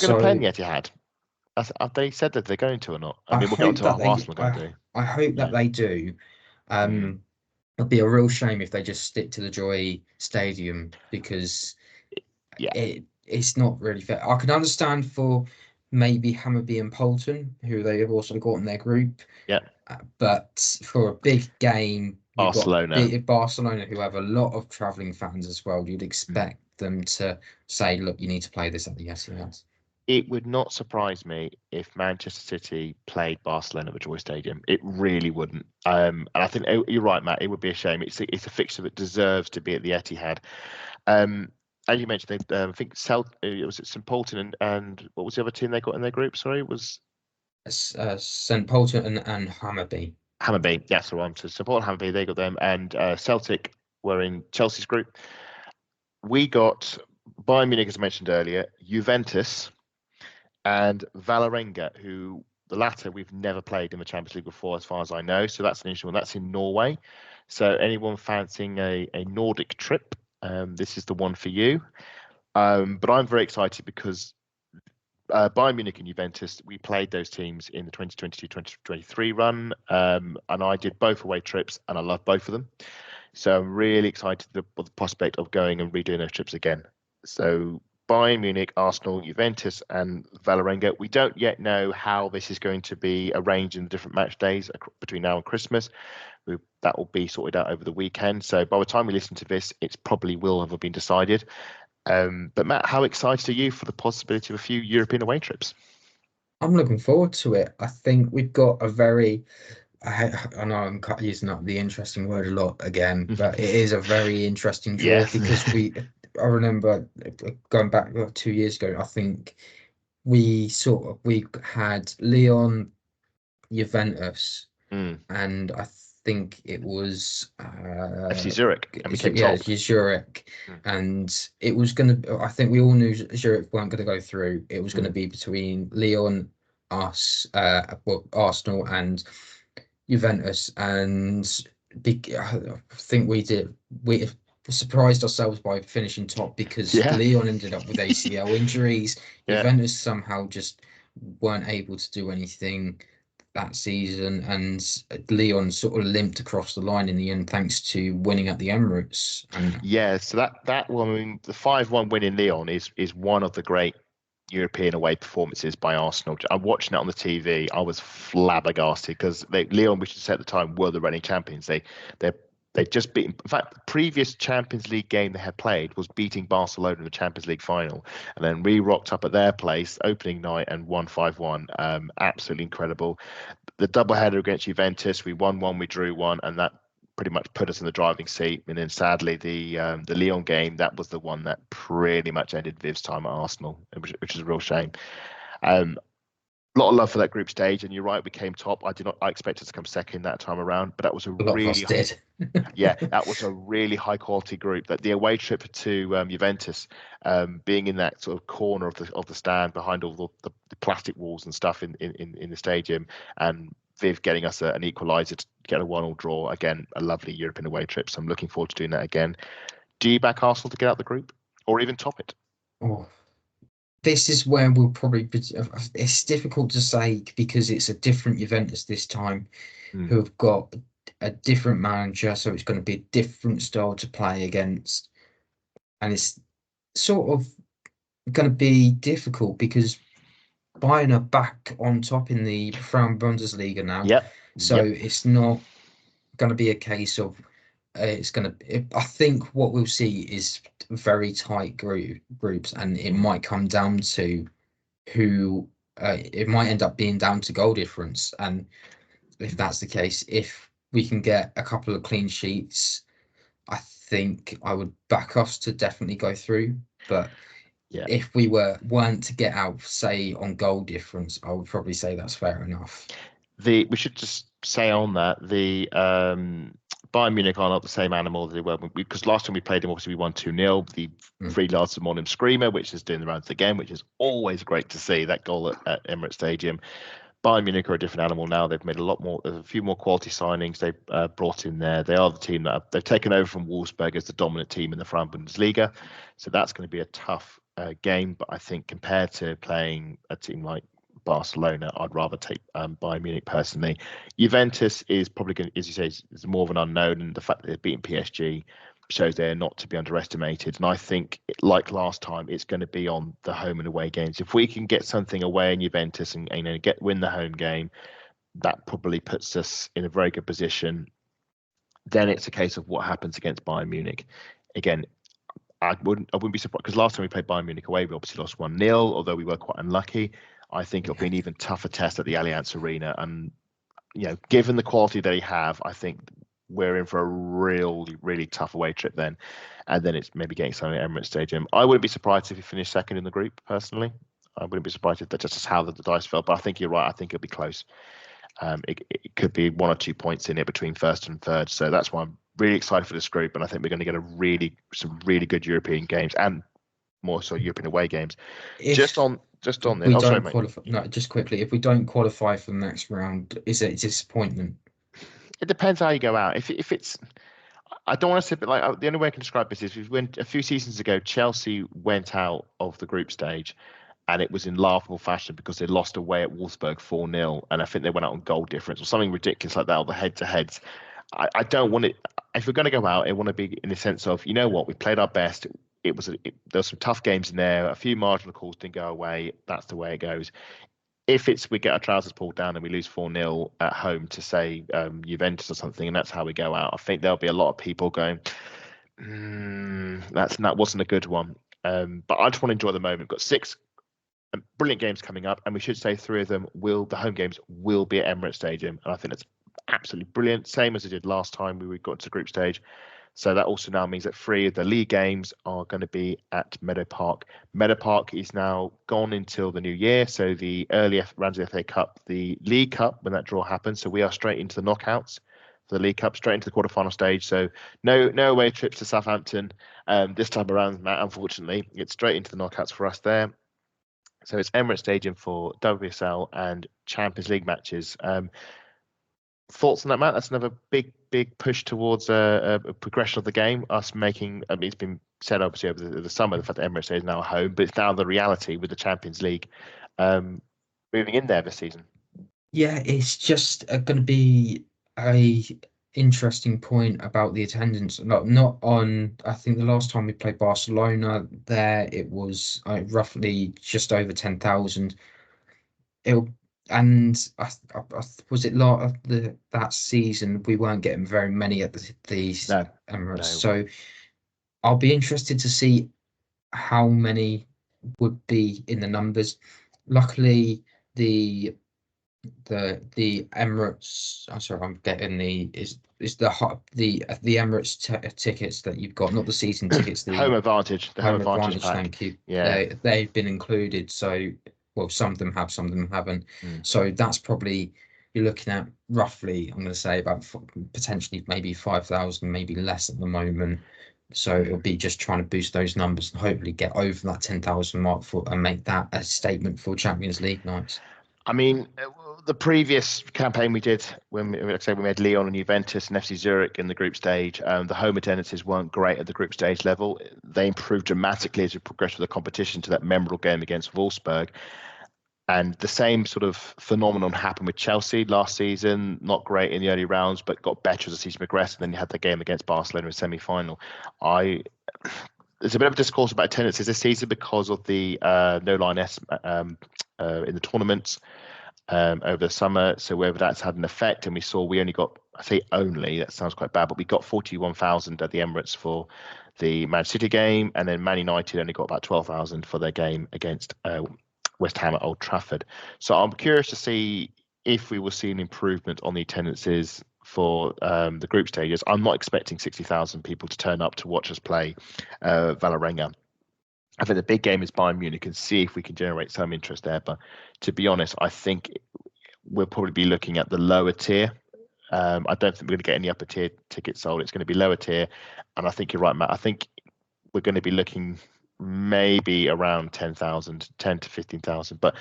going to play in the Etihad? Have they said that they're going to or not? I mean, we'll get on to what Arsenal are going to do. I hope that they do. It'll be a real shame if they just stick to the Joy Stadium, because it's not really fair. I can understand for maybe Hammarby and Bolton, who they have also got in their group. Yeah. But for a big game, Barcelona, who have a lot of travelling fans as well, you'd expect them to say, look, you need to play this at the Etihad. It would not surprise me if Manchester City played Barcelona at the Joy Stadium. It really wouldn't. And I think you're right, Matt. It would be a shame. It's a fixture that deserves to be at the Etihad. As you mentioned, I think it was St Polton and what was the other team they got in their group? Sorry, it was St Polton and Hammarby. Hammarby, that's the one. So St Polton and Hammarby, they got them, and Celtic were in Chelsea's group. We got Bayern Munich, as I mentioned earlier, Juventus, and Vålerenga, who the latter we've never played in the Champions League before, as far as I know. So that's an interesting one. That's in Norway. So anyone fancying a Nordic trip, this is the one for you. But I'm very excited because Bayern Munich and Juventus, we played those teams in the 2022-2023 run, and I did both away trips, and I love both of them. So I'm really excited with the prospect of going and redoing those trips again. So Bayern Munich, Arsenal, Juventus, and Vålerenga. We don't yet know how this is going to be arranged in the different match days between now and Christmas. That will be sorted out over the weekend. So by the time we listen to this, it probably will have been decided. But Matt, how excited are you for the possibility of a few European away trips? I'm looking forward to it. I think we've got a very... I know I'm using up the interesting word a lot again, but it is a very interesting draw because I remember going back 2 years ago, I think we had Lyon, Juventus, and I think it was FC Zurich, and Zurich, and it was going to. I think we all knew Zurich weren't going to go through. It was going to be between Lyon, Arsenal, and Juventus, and I think we surprised ourselves by finishing top because Lyon ended up with ACL injuries. Juventus somehow just weren't able to do anything that season, and Lyon sort of limped across the line in the end thanks to winning at the Emirates. So that one, I mean, the 5-1 win in Lyon is one of the great European away performances by Arsenal. I'm watching it on the TV. I was flabbergasted because Lyon, we should say at the time, were the reigning champions. They just beat. In fact, the previous Champions League game they had played was beating Barcelona in the Champions League final, and then we rocked up at their place opening night and won 5-1. Absolutely incredible. The doubleheader against Juventus, we won one, we drew one, and that pretty much put us in the driving seat. And then sadly, the Lyon game, that was the one that pretty much ended Viv's time at Arsenal, which is a real shame. lot of love for that group stage, and you're right, we came top. I expected us to come second that time around, but that was a lot really of us did. that was a really high quality group. That the away trip to Juventus, being in that sort of corner of the stand behind all the plastic walls and stuff in the stadium, and Viv getting us an equaliser to get a 1-1 draw. Again, a lovely European away trip. So I'm looking forward to doing that again. Do you back Arsenal to get out the group or even top it? Oh, this is where we'll probably. It's difficult to say because it's a different Juventus this time, who have got a different manager, so it's going to be a different style to play against, and it's sort of going to be difficult because Bayern are back on top in the Frauen Bundesliga now. So it's not going to be a case of I think what we'll see is very tight groups, and it might come down to who. It might end up being down to goal difference, and if that's the case, if we can get a couple of clean sheets, I think I would back us to definitely go through. But if we weren't to get out, say on goal difference, I would probably say that's fair enough. We should just say on that the Bayern Munich are not the same animal they were because last time we played them, obviously we won 2-0. The Free Lars Morning Screamer, which is doing the rounds again, which is always great to see that goal at Emirates Stadium. Bayern Munich are a different animal now. They've made a few more quality signings. They've brought in there. They are the team that they've taken over from Wolfsburg as the dominant team in the Frauen Bundesliga. So that's going to be a tough game. But I think compared to playing a team like Barcelona, I'd rather take Bayern Munich personally. Juventus is probably going to, as you say, is more of an unknown, and the fact that they've beaten PSG shows they're not to be underestimated. And I think, like last time, it's going to be on the home and away games. If we can get something away in Juventus and win the home game, that probably puts us in a very good position. Then it's a case of what happens against Bayern Munich. Again, I wouldn't be surprised because last time we played Bayern Munich away, we obviously lost 1-0, although we were quite unlucky. I think it'll be an even tougher test at the Allianz Arena. And, given the quality they have, I think we're in for a really, really tough away trip then. And then it's maybe getting something at Emirates Stadium. I wouldn't be surprised if we finish second in the group, personally. I wouldn't be surprised if that's just how the dice fell. But I think you're right. I think it'll be close. It could be 1 or 2 points in it between first and third. So that's why I'm really excited for this group. And I think we're going to get some really good European games and more so European away games. Just on qualify. No, just quickly, if we don't qualify for the next round, is it a disappointment? It depends how you go out. If it's, I don't want to say, but like the only way I can describe this is a few seasons ago, Chelsea went out of the group stage, and it was in laughable fashion because they lost away at Wolfsburg 4-0, and I think they went out on goal difference or something ridiculous like that, or the head-to-heads. I don't want it. If we're going to go out, I want to be in the sense of, we played our best. There were some tough games in there. A few marginal calls didn't go away. That's the way it goes. If we get our trousers pulled down and we lose 4-0 at home to say Juventus or something, and that's how we go out, I think there'll be a lot of people going, that wasn't a good one. But I just want to enjoy the moment. We've got 6 brilliant games coming up, and we should say 3 of them the home games will be at Emirates Stadium, and I think that's absolutely brilliant. Same as it did last time we got to the group stage. So that also now means that 3 of the league games are going to be at Meadow Park. Meadow Park is now gone until the new year. So the early rounds of the FA Cup, the League Cup, when that draw happens. So we are straight into the knockouts for the League Cup, straight into the quarterfinal stage. So no away trips to Southampton this time around, Matt, unfortunately. It's straight into the knockouts for us there. So it's Emirates Stadium for WSL and Champions League matches. Thoughts on that, Matt? That's another big push towards a progression of the game. Us making, it's been said obviously over the summer, the fact that Emirates is now home, but it's now the reality with the Champions League moving in there this season. Yeah, it's just going to be a interesting point about the attendance. Not on. I think the last time we played Barcelona, there it was roughly just over 10,000. And was it that season we weren't getting very many at the Emirates. No. So I'll be interested to see how many would be in the numbers. Luckily, the Emirates. I'm sorry, I'm getting the Emirates tickets that you've got, not the season tickets. The home advantage. The home advantage pack. Thank you. Yeah, they've been included. So well, some of them have, some of them haven't. Mm. So that's probably, you're looking at roughly, I'm going to say about potentially maybe 5,000, maybe less at the moment. So it'll be just trying to boost those numbers and hopefully get over that 10,000 mark and make that a statement for Champions League nights. I mean, the previous campaign we did when we had Lyon and Juventus and FC Zurich in the group stage, the home attendances weren't great at the group stage level. They improved dramatically as we progressed with the competition to that memorable game against Wolfsburg. And the same sort of phenomenon happened with Chelsea last season. Not great in the early rounds, but got better as the season progressed. And then you had the game against Barcelona in semi-final. There's a bit of a discourse about attendances this season because of the no line S in the tournaments over the summer. So whether that's had an effect, and we only got, I say only, that sounds quite bad, but we got 41,000 at the Emirates for the Man City game, and then Man United only got about 12,000 for their game against West Ham at Old Trafford. So I'm curious to see if we will see an improvement on the attendances for the group stages. I'm not expecting 60,000 people to turn up to watch us play Vålerenga. I think the big game is Bayern Munich, and see if we can generate some interest there. But to be honest, I think we'll probably be looking at the lower tier. I don't think we're going to get any upper tier tickets sold. It's going to be lower tier. And I think you're right, Matt. I think we're going to be looking maybe around 10,000, 10 to 15,000. But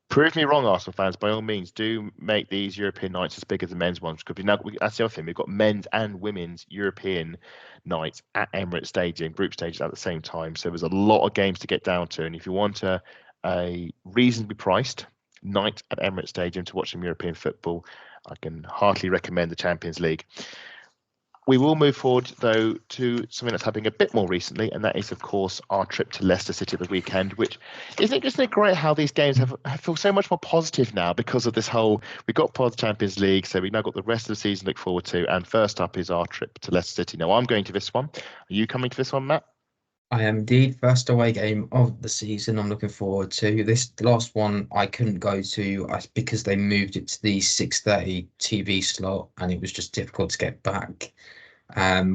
prove me wrong, Arsenal fans. By all means, do make these European nights as big as the men's ones. Because that's the other thing. We've got men's and women's European nights at Emirates Stadium, group stages at the same time. So there's a lot of games to get down to. And if you want a reasonably priced night at Emirates Stadium to watch some European football, I can heartily recommend the Champions League. We will move forward, though, to something that's happening a bit more recently, and that is, of course, our trip to Leicester City at the weekend, which isn't it great how these games have feel so much more positive now because of this whole, we've got part of the Champions League, so we've now got the rest of the season to look forward to, and first up is our trip to Leicester City. Now, I'm going to this one. Are you coming to this one, Matt? I am indeed. First away game of the season. I'm looking forward to this. The last one I couldn't go to because they moved it to the 6:30 TV slot, and it was just difficult to get back.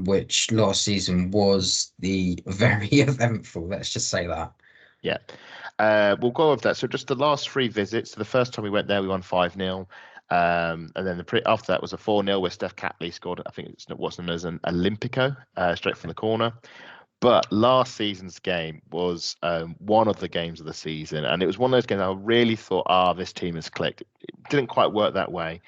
Which last season was the very eventful. Let's just say that. Yeah, we'll go over that. So just the last three visits. So the first time we went there, we won 5-0. And then after that was a 4-0 where Steph Catley scored. I think it's what's known as an Olympico, straight from the corner. But last season's game was one of the games of the season, and it was one of those games I really thought, this team has clicked. It didn't quite work that way.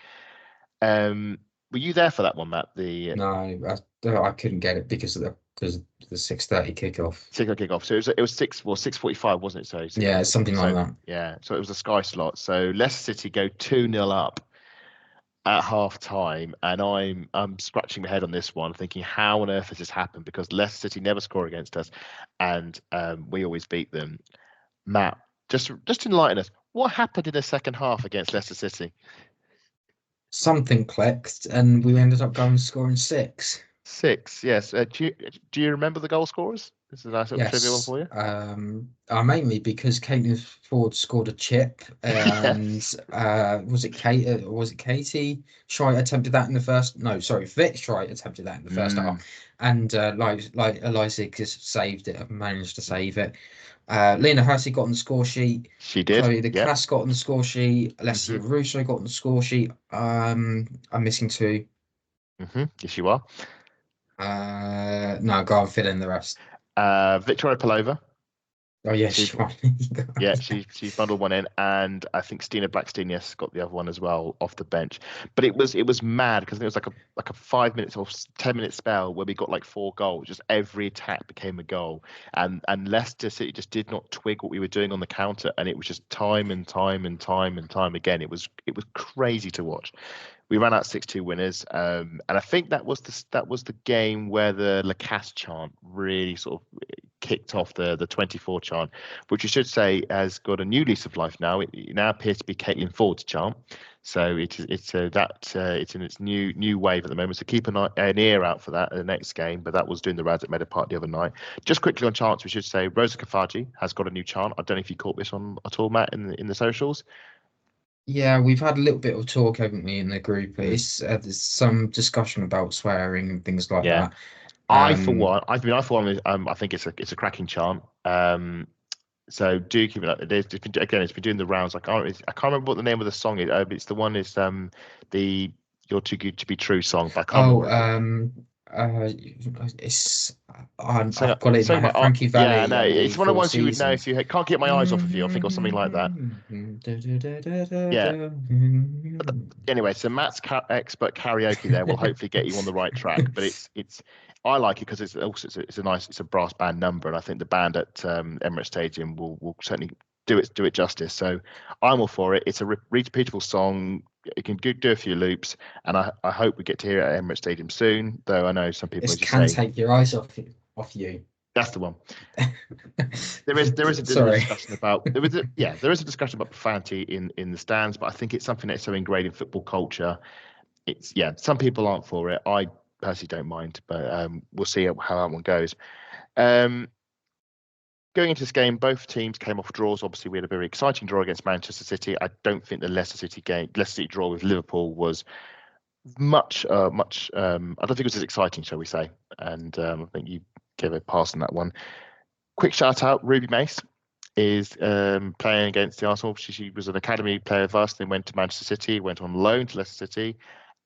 Were you there for that one, Matt? No, I couldn't get it because of the 6:30 kickoff. 6:30 kickoff. So it was 6:45, wasn't it? So yeah, something like that. Yeah. So it was a Sky slot. So Leicester City go 2-0 up at half time, and I'm scratching my head on this one, thinking how on earth has this happened? Because Leicester City never score against us, and we always beat them. Matt, just enlighten us. What happened in the second half against Leicester City? Something clicked, and we ended up going scoring 6. 6, yes. Do you remember the goal scorers? This is a nice little trivia one for you. Mainly because Caitlin Ford scored a chip, and was it Katie Schreier attempted that in the first? No, sorry, Vic Schreier attempted that in the first half, and like Eliza just saved it, managed to save it. Lena Hersey got on the score sheet. She did. Chloe Cass got on the score sheet. Alessia Russo got on the score sheet. I'm missing 2. Yes, you are. No, go on, fill in the rest. Victoria Pelova. Oh yes, she's right. Yeah, she bundled one in, and I think Stina Blackstenius got the other one as well off the bench. But it was mad because it was like a 5 minutes or 10-minute spell where we got like 4 goals. Just every attack became a goal, and Leicester City just did not twig what we were doing on the counter, and it was just time and time again. It was crazy to watch. We ran out 6-2 winners, and I think that was the game where the Lacasse chant really sort of kicked off the 24 chant, which you should say has got a new lease of life now. It now appears to be Caitlin Ford's chant, so it's in its new wave at the moment. So keep an ear out for that at the next game. But that was doing the rounds at Meadow Park the other night. Just quickly on chants, we should say Rosa Kafaji has got a new chant. I don't know if you caught this on at all, Matt, in the socials. Yeah, we've had a little bit of talk, haven't we, in the group? There's some discussion about swearing and things like that. I for one, I think it's a cracking chant. So do keep it up. It's been doing the rounds. I can't remember what the name of the song is. It's the one is the "You're Too Good to Be True" song. But I can't remember. I've got it in my head. Frankie Valli. Yeah, no, and the it's one of the Four ones you would know Seasons. if you can't get my eyes off of you, I think, or something like that. Yeah. Anyway, so Matt's expert karaoke there will hopefully get you on the right track. But it's I like it because it's a nice brass band number, and I think the band at Emirates Stadium will certainly do it justice. So I'm all for it. It's a repeatable song. You can do a few loops, and I hope we get to hear it at Emirates Stadium soon. Though I know some people, as you say, take your eyes off you. That's the one. There is a discussion about there is a discussion about profanity in the stands, but I think it's something that's so ingrained in football culture. Some people aren't for it. I personally don't mind, but we'll see how that one goes. Going into this game, both teams came off draws. Obviously, we had a very exciting draw against Manchester City. I don't think the Leicester City draw with Liverpool was much. I don't think it was as exciting, shall we say? And I think you gave a pass on that one. Quick shout out: Ruby Mace is playing against the Arsenal. She was an academy player of us, then went to Manchester City, went on loan to Leicester City,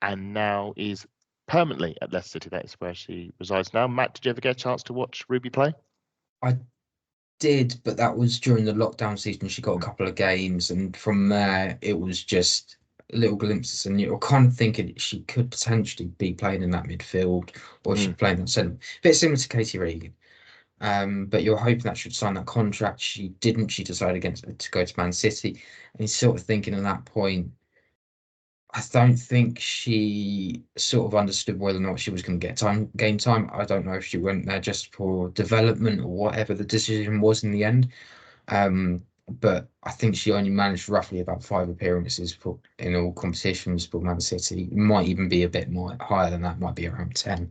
and now is permanently at Leicester City. That is where she resides now. Matt, did you ever get a chance to watch Ruby play? I did, but that was during the lockdown season. She got a couple of games, and from there it was just little glimpses, and you're kind of thinking she could potentially be playing in that midfield, or she could play in that centre. A bit similar to Katie Regan. But you're hoping that she'd sign that contract. She didn't. She decided to go to Man City, and he's sort of thinking at that point, I don't think she sort of understood whether or not she was going to get game time. I don't know if she went there just for development or whatever the decision was in the end. But I think she only managed roughly about 5 appearances in all competitions for Man City. It might even be a bit more higher than that. Might be around 10.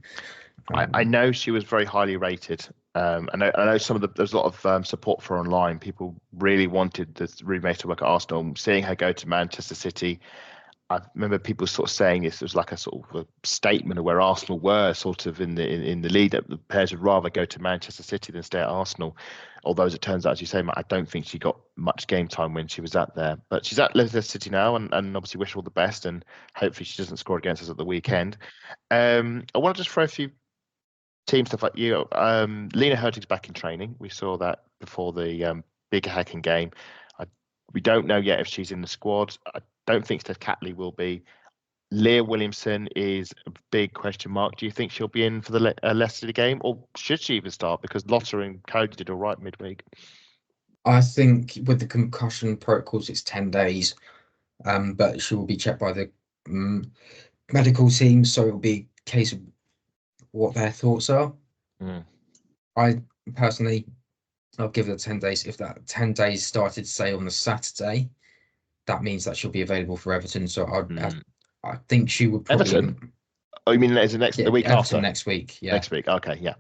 I know she was very highly rated. I know there's a lot of support for her online. People really wanted this roommate to work at Arsenal. Seeing her go to Manchester City, I remember people sort of saying this was like a sort of a statement of where Arsenal were sort of in the lead. That the players would rather go to Manchester City than stay at Arsenal. Although, as it turns out, as you say, Matt, I don't think she got much game time when she was out there. But she's at Leicester City now, and obviously wish her all the best. And hopefully she doesn't score against us at the weekend. I want to just throw a few team stuff like you. Lena Hurtig's back in training. We saw that before the BK Häcken game. We don't know yet if she's in the squad. I don't think Steph Catley will be. Leah Williamson is a big question mark. Do you think she'll be in for the Leicester City game, or should she even start? Because Lottie and Cody did all right midweek. I think with the concussion protocols, it's 10 days, but she will be checked by the medical team, so it'll be a case of what their thoughts are. I personally, I'll give it 10 days. If that 10 days started, say, on the Saturday, that means that she'll be available for Everton. So I think she would probably... Everton? Oh, you mean the week Everton after? Next week, yeah. Next week, okay, yeah.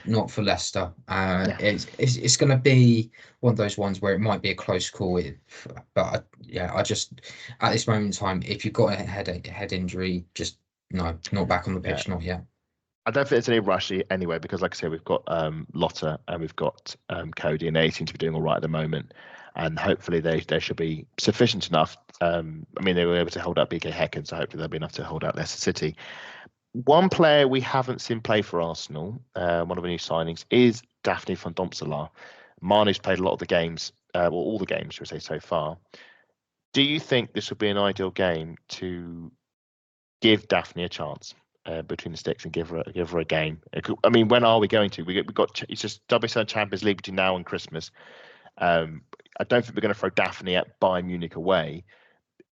Not for Leicester. It's going to be one of those ones where it might be a close call. I just, at this moment in time, if you've got a head injury, just no, not back on the pitch, not yet. I don't think there's any rush anyway, because like I say, we've got Lottie and we've got Cody, and they seem to be doing all right at the moment. And hopefully they should be sufficient enough. I mean, they were able to hold out BK Häcken, so hopefully they'll be enough to hold out Leicester City. One player we haven't seen play for Arsenal, one of the new signings, is Daphne van Domselaar. Manu's played a lot of the games, all the games, should we say, so far. Do you think this would be an ideal game to give Daphne a chance between the sticks and give her a game? I mean, when are we going to? We've got it's just WSL Champions League between now and Christmas. I don't think we're going to throw Daphne at Bayern Munich away.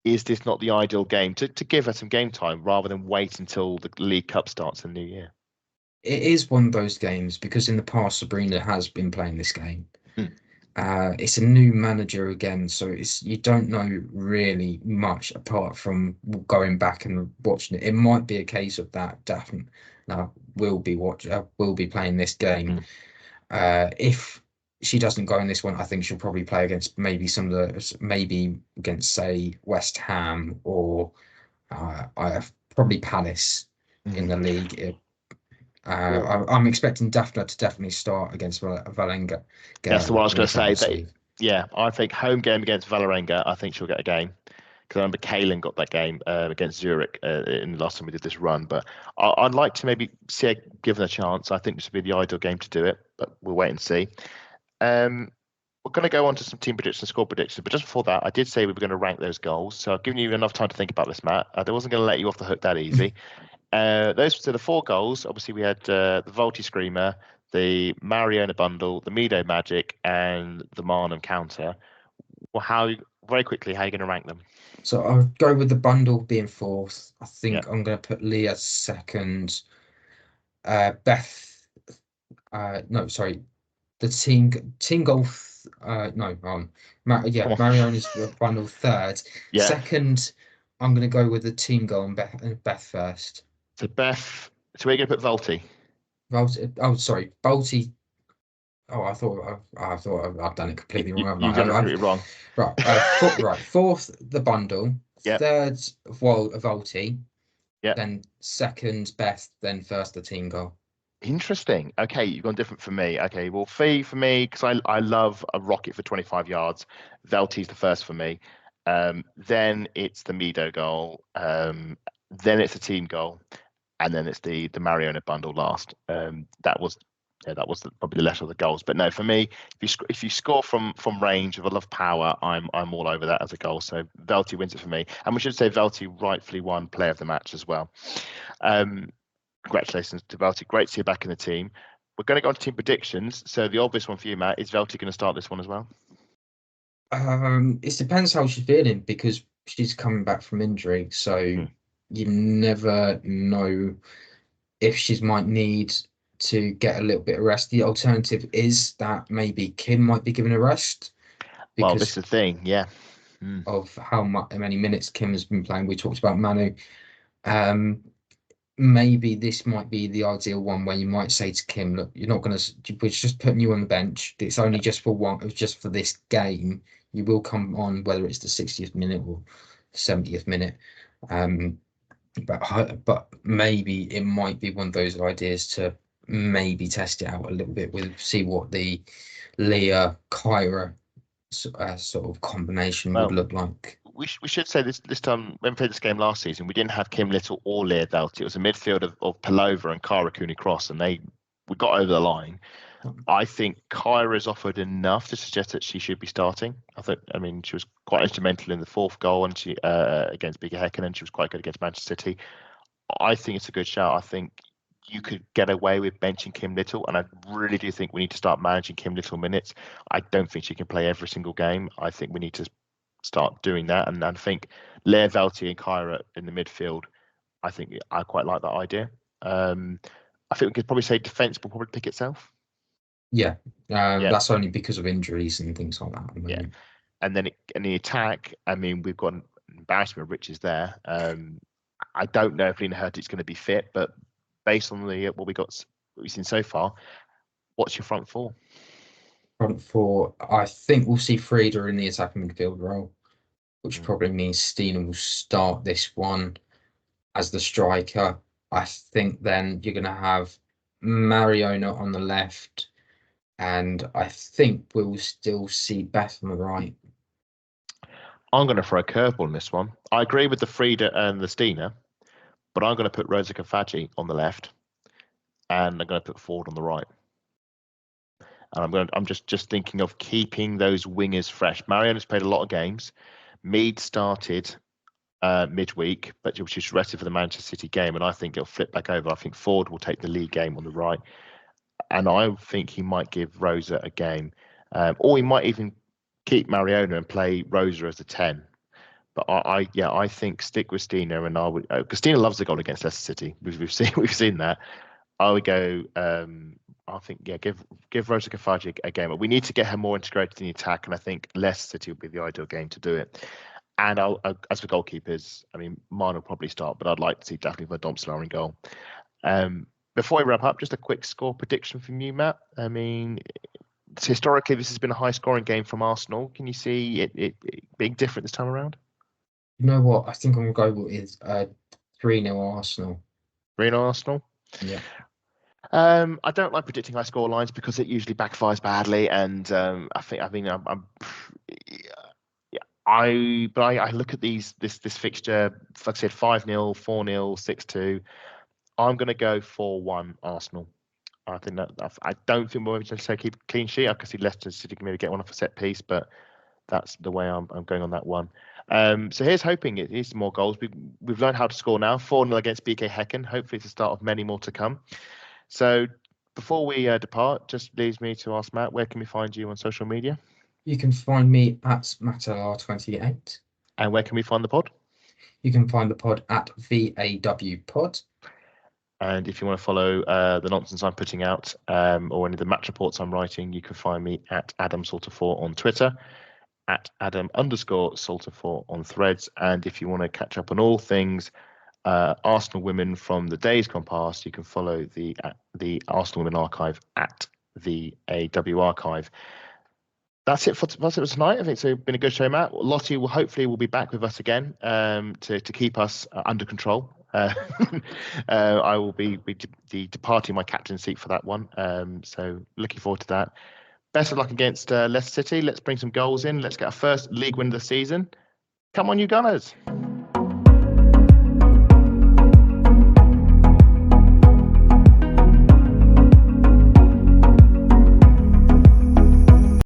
Is this not the ideal game to give her some game time rather than wait until the League Cup starts in the new year? It is one of those games because in the past Sabrina has been playing this game. It's a new manager again, so you don't know really much apart from going back and watching it. It might be a case of that Daphne will be playing this game. If she doesn't go in this one, I think she'll probably play against maybe against, say, West Ham or probably Palace in the league. I'm expecting Daphne to definitely start against Valencia. That's what I was going to say. I think home game against Valerenga, I think she'll get a game. Because I remember Kaylin got that game against Zurich in the last time we did this run. But I'd like to maybe see her given a chance. I think this would be the ideal game to do it, but we'll wait and see. We're going to go on to some team predictions, score predictions. But just before that, I did say we were going to rank those goals. So I've given you enough time to think about this, Matt. I wasn't going to let you off the hook that easy. Those were the 4 goals. Obviously, we had the Volti Screamer, the Mariona Bundle, the Mido Magic, and the Marnham Counter. Well, very quickly, how are you going to rank them? So I'll go with the Bundle being 4th. I think I'm going to put Leah 2nd. Beth, no, sorry, the team goal. Mariona's Bundle 3rd. Yeah. 2nd, I'm going to go with the team goal and Beth 1st. So Beth, so where are you going to put Volti? Sorry, Volti. Oh, I thought I've done it completely wrong. You've done it completely wrong. Right, 4th, the Bundle. Yep. 3rd, Volti. Yeah. Then 2nd, Beth. Then 1st, the team goal. Interesting. Okay, you've gone different for me. Okay, well, Fee for me, because I love a rocket for 25 yards. Velti's the 1st for me. Then it's the Mido goal. Then it's the team goal, and then it's the Mariona Bundle last. That was probably the lesser of the goals. But no, for me, if you score from range with a lot of power, I'm all over that as a goal. So Velti wins it for me, and we should say Velti rightfully won player of the match as well. Congratulations to Velti. Great to see you back in the team. We're going to go on to team predictions. So the obvious one for you, Matt, is Velti going to start this one as well? It depends how she's feeling because she's coming back from injury. So you never know if she might need to get a little bit of rest. The alternative is that maybe Kim might be given a rest. Well, this is the thing, yeah. Of how many minutes Kim has been playing. We talked about Manu. Maybe this might be the ideal one where you might say to Kim, look, we're just putting you on the bench. It's only just for this game. You will come on whether it's the 60th minute or 70th minute. But maybe it might be one of those ideas to maybe test it out a little bit see what the Leah Kyra sort of combination would look like. We should say this time when we played this game last season, we didn't have Kim Little or Leah Velti. It was a midfield of Pelova and Kyra Cooney-Cross, and we got over the line. I think Kyra's offered enough to suggest that she should be starting. She was quite instrumental in the 4th goal and she against BK Häcken, and she was quite good against Manchester City. I think it's a good shout. I think you could get away with benching Kim Little, and I really do think we need to start managing Kim Little minutes. I don't think she can play every single game. I think we need to start doing that, and I think Leah Velti and Kyra in the midfield, I quite like that idea. I think we could probably say defence will probably pick itself. Yeah, that's only because of injuries and things like that. Yeah, and then in the attack, we've got an embarrassment of riches there. I don't know if Lena Hurtig's going to be fit, but based on what we've seen so far, what's your front 4? Front 4, I think we'll see Frida in the attacking midfield role, which probably means Stina will start this one as the striker. I think then you're going to have Mariona on the left, and I think we'll still see Beth on the right. I'm going to throw a curveball in this one. I agree with the Frida and the Stina, but I'm going to put Rosa Kafaji on the left, and I'm going to put Ford on the right. And I'm just thinking of keeping those wingers fresh. Mariona's played a lot of games. Mead started midweek, but she's rested for the Manchester City game, and I think it'll flip back over. I think Ford will take the league game on the right, and I think he might give Rosa a game, or he might even keep Mariona and play Rosa as a 10. But I think stick with Stina, and I would because Stina loves the goal against Leicester City. We've seen that. I would go. I think give Rosa Kafaji a game. But we need to get her more integrated in the attack, and I think Leicester City would be the ideal game to do it. And as for goalkeepers, mine will probably start, but I'd like to see Daphne Verdomselaar in goal. Before we wrap up, just a quick score prediction from you, Matt. Historically, this has been a high-scoring game from Arsenal. Can you see it being different this time around? You know what? I think I'm going to go with 3-0 Arsenal. 3-0 Arsenal? Yeah. I don't like predicting high score lines because it usually backfires badly, and I'm I look at this fixture. Like I said, 5-0, 4-0, 6-2. I'm going to go 4-1 Arsenal. I think I don't think we're going to keep a clean sheet. I can see Leicester City can maybe get one off a set piece, but that's the way I'm going on that one. So here's hoping it is more goals. We've learned how to score now. 4-0 against BK Häcken. Hopefully it's the start of many more to come. So before we depart, just leaves me to ask Matt, where can we find you on social media? You can find me at MattLR28. And where can we find the pod? You can find the pod at VAW Pod. And if you want to follow the nonsense I'm putting out or any of the match reports I'm writing, you can find me at AdamSalter4 on Twitter, at Adam_Salter4 on Threads. And if you want to catch up on all things Arsenal women from the days gone past, you can follow the Arsenal Women Archive at the AW Archive. That's it for tonight. I think it's been a good show, Matt. Lottie will hopefully be back with us again to keep us under control. I will be departing my captain seat for that one. So looking forward to that. Best of luck against Leicester City. Let's bring some goals in. Let's get our first league win of the season. Come on, you Gunners.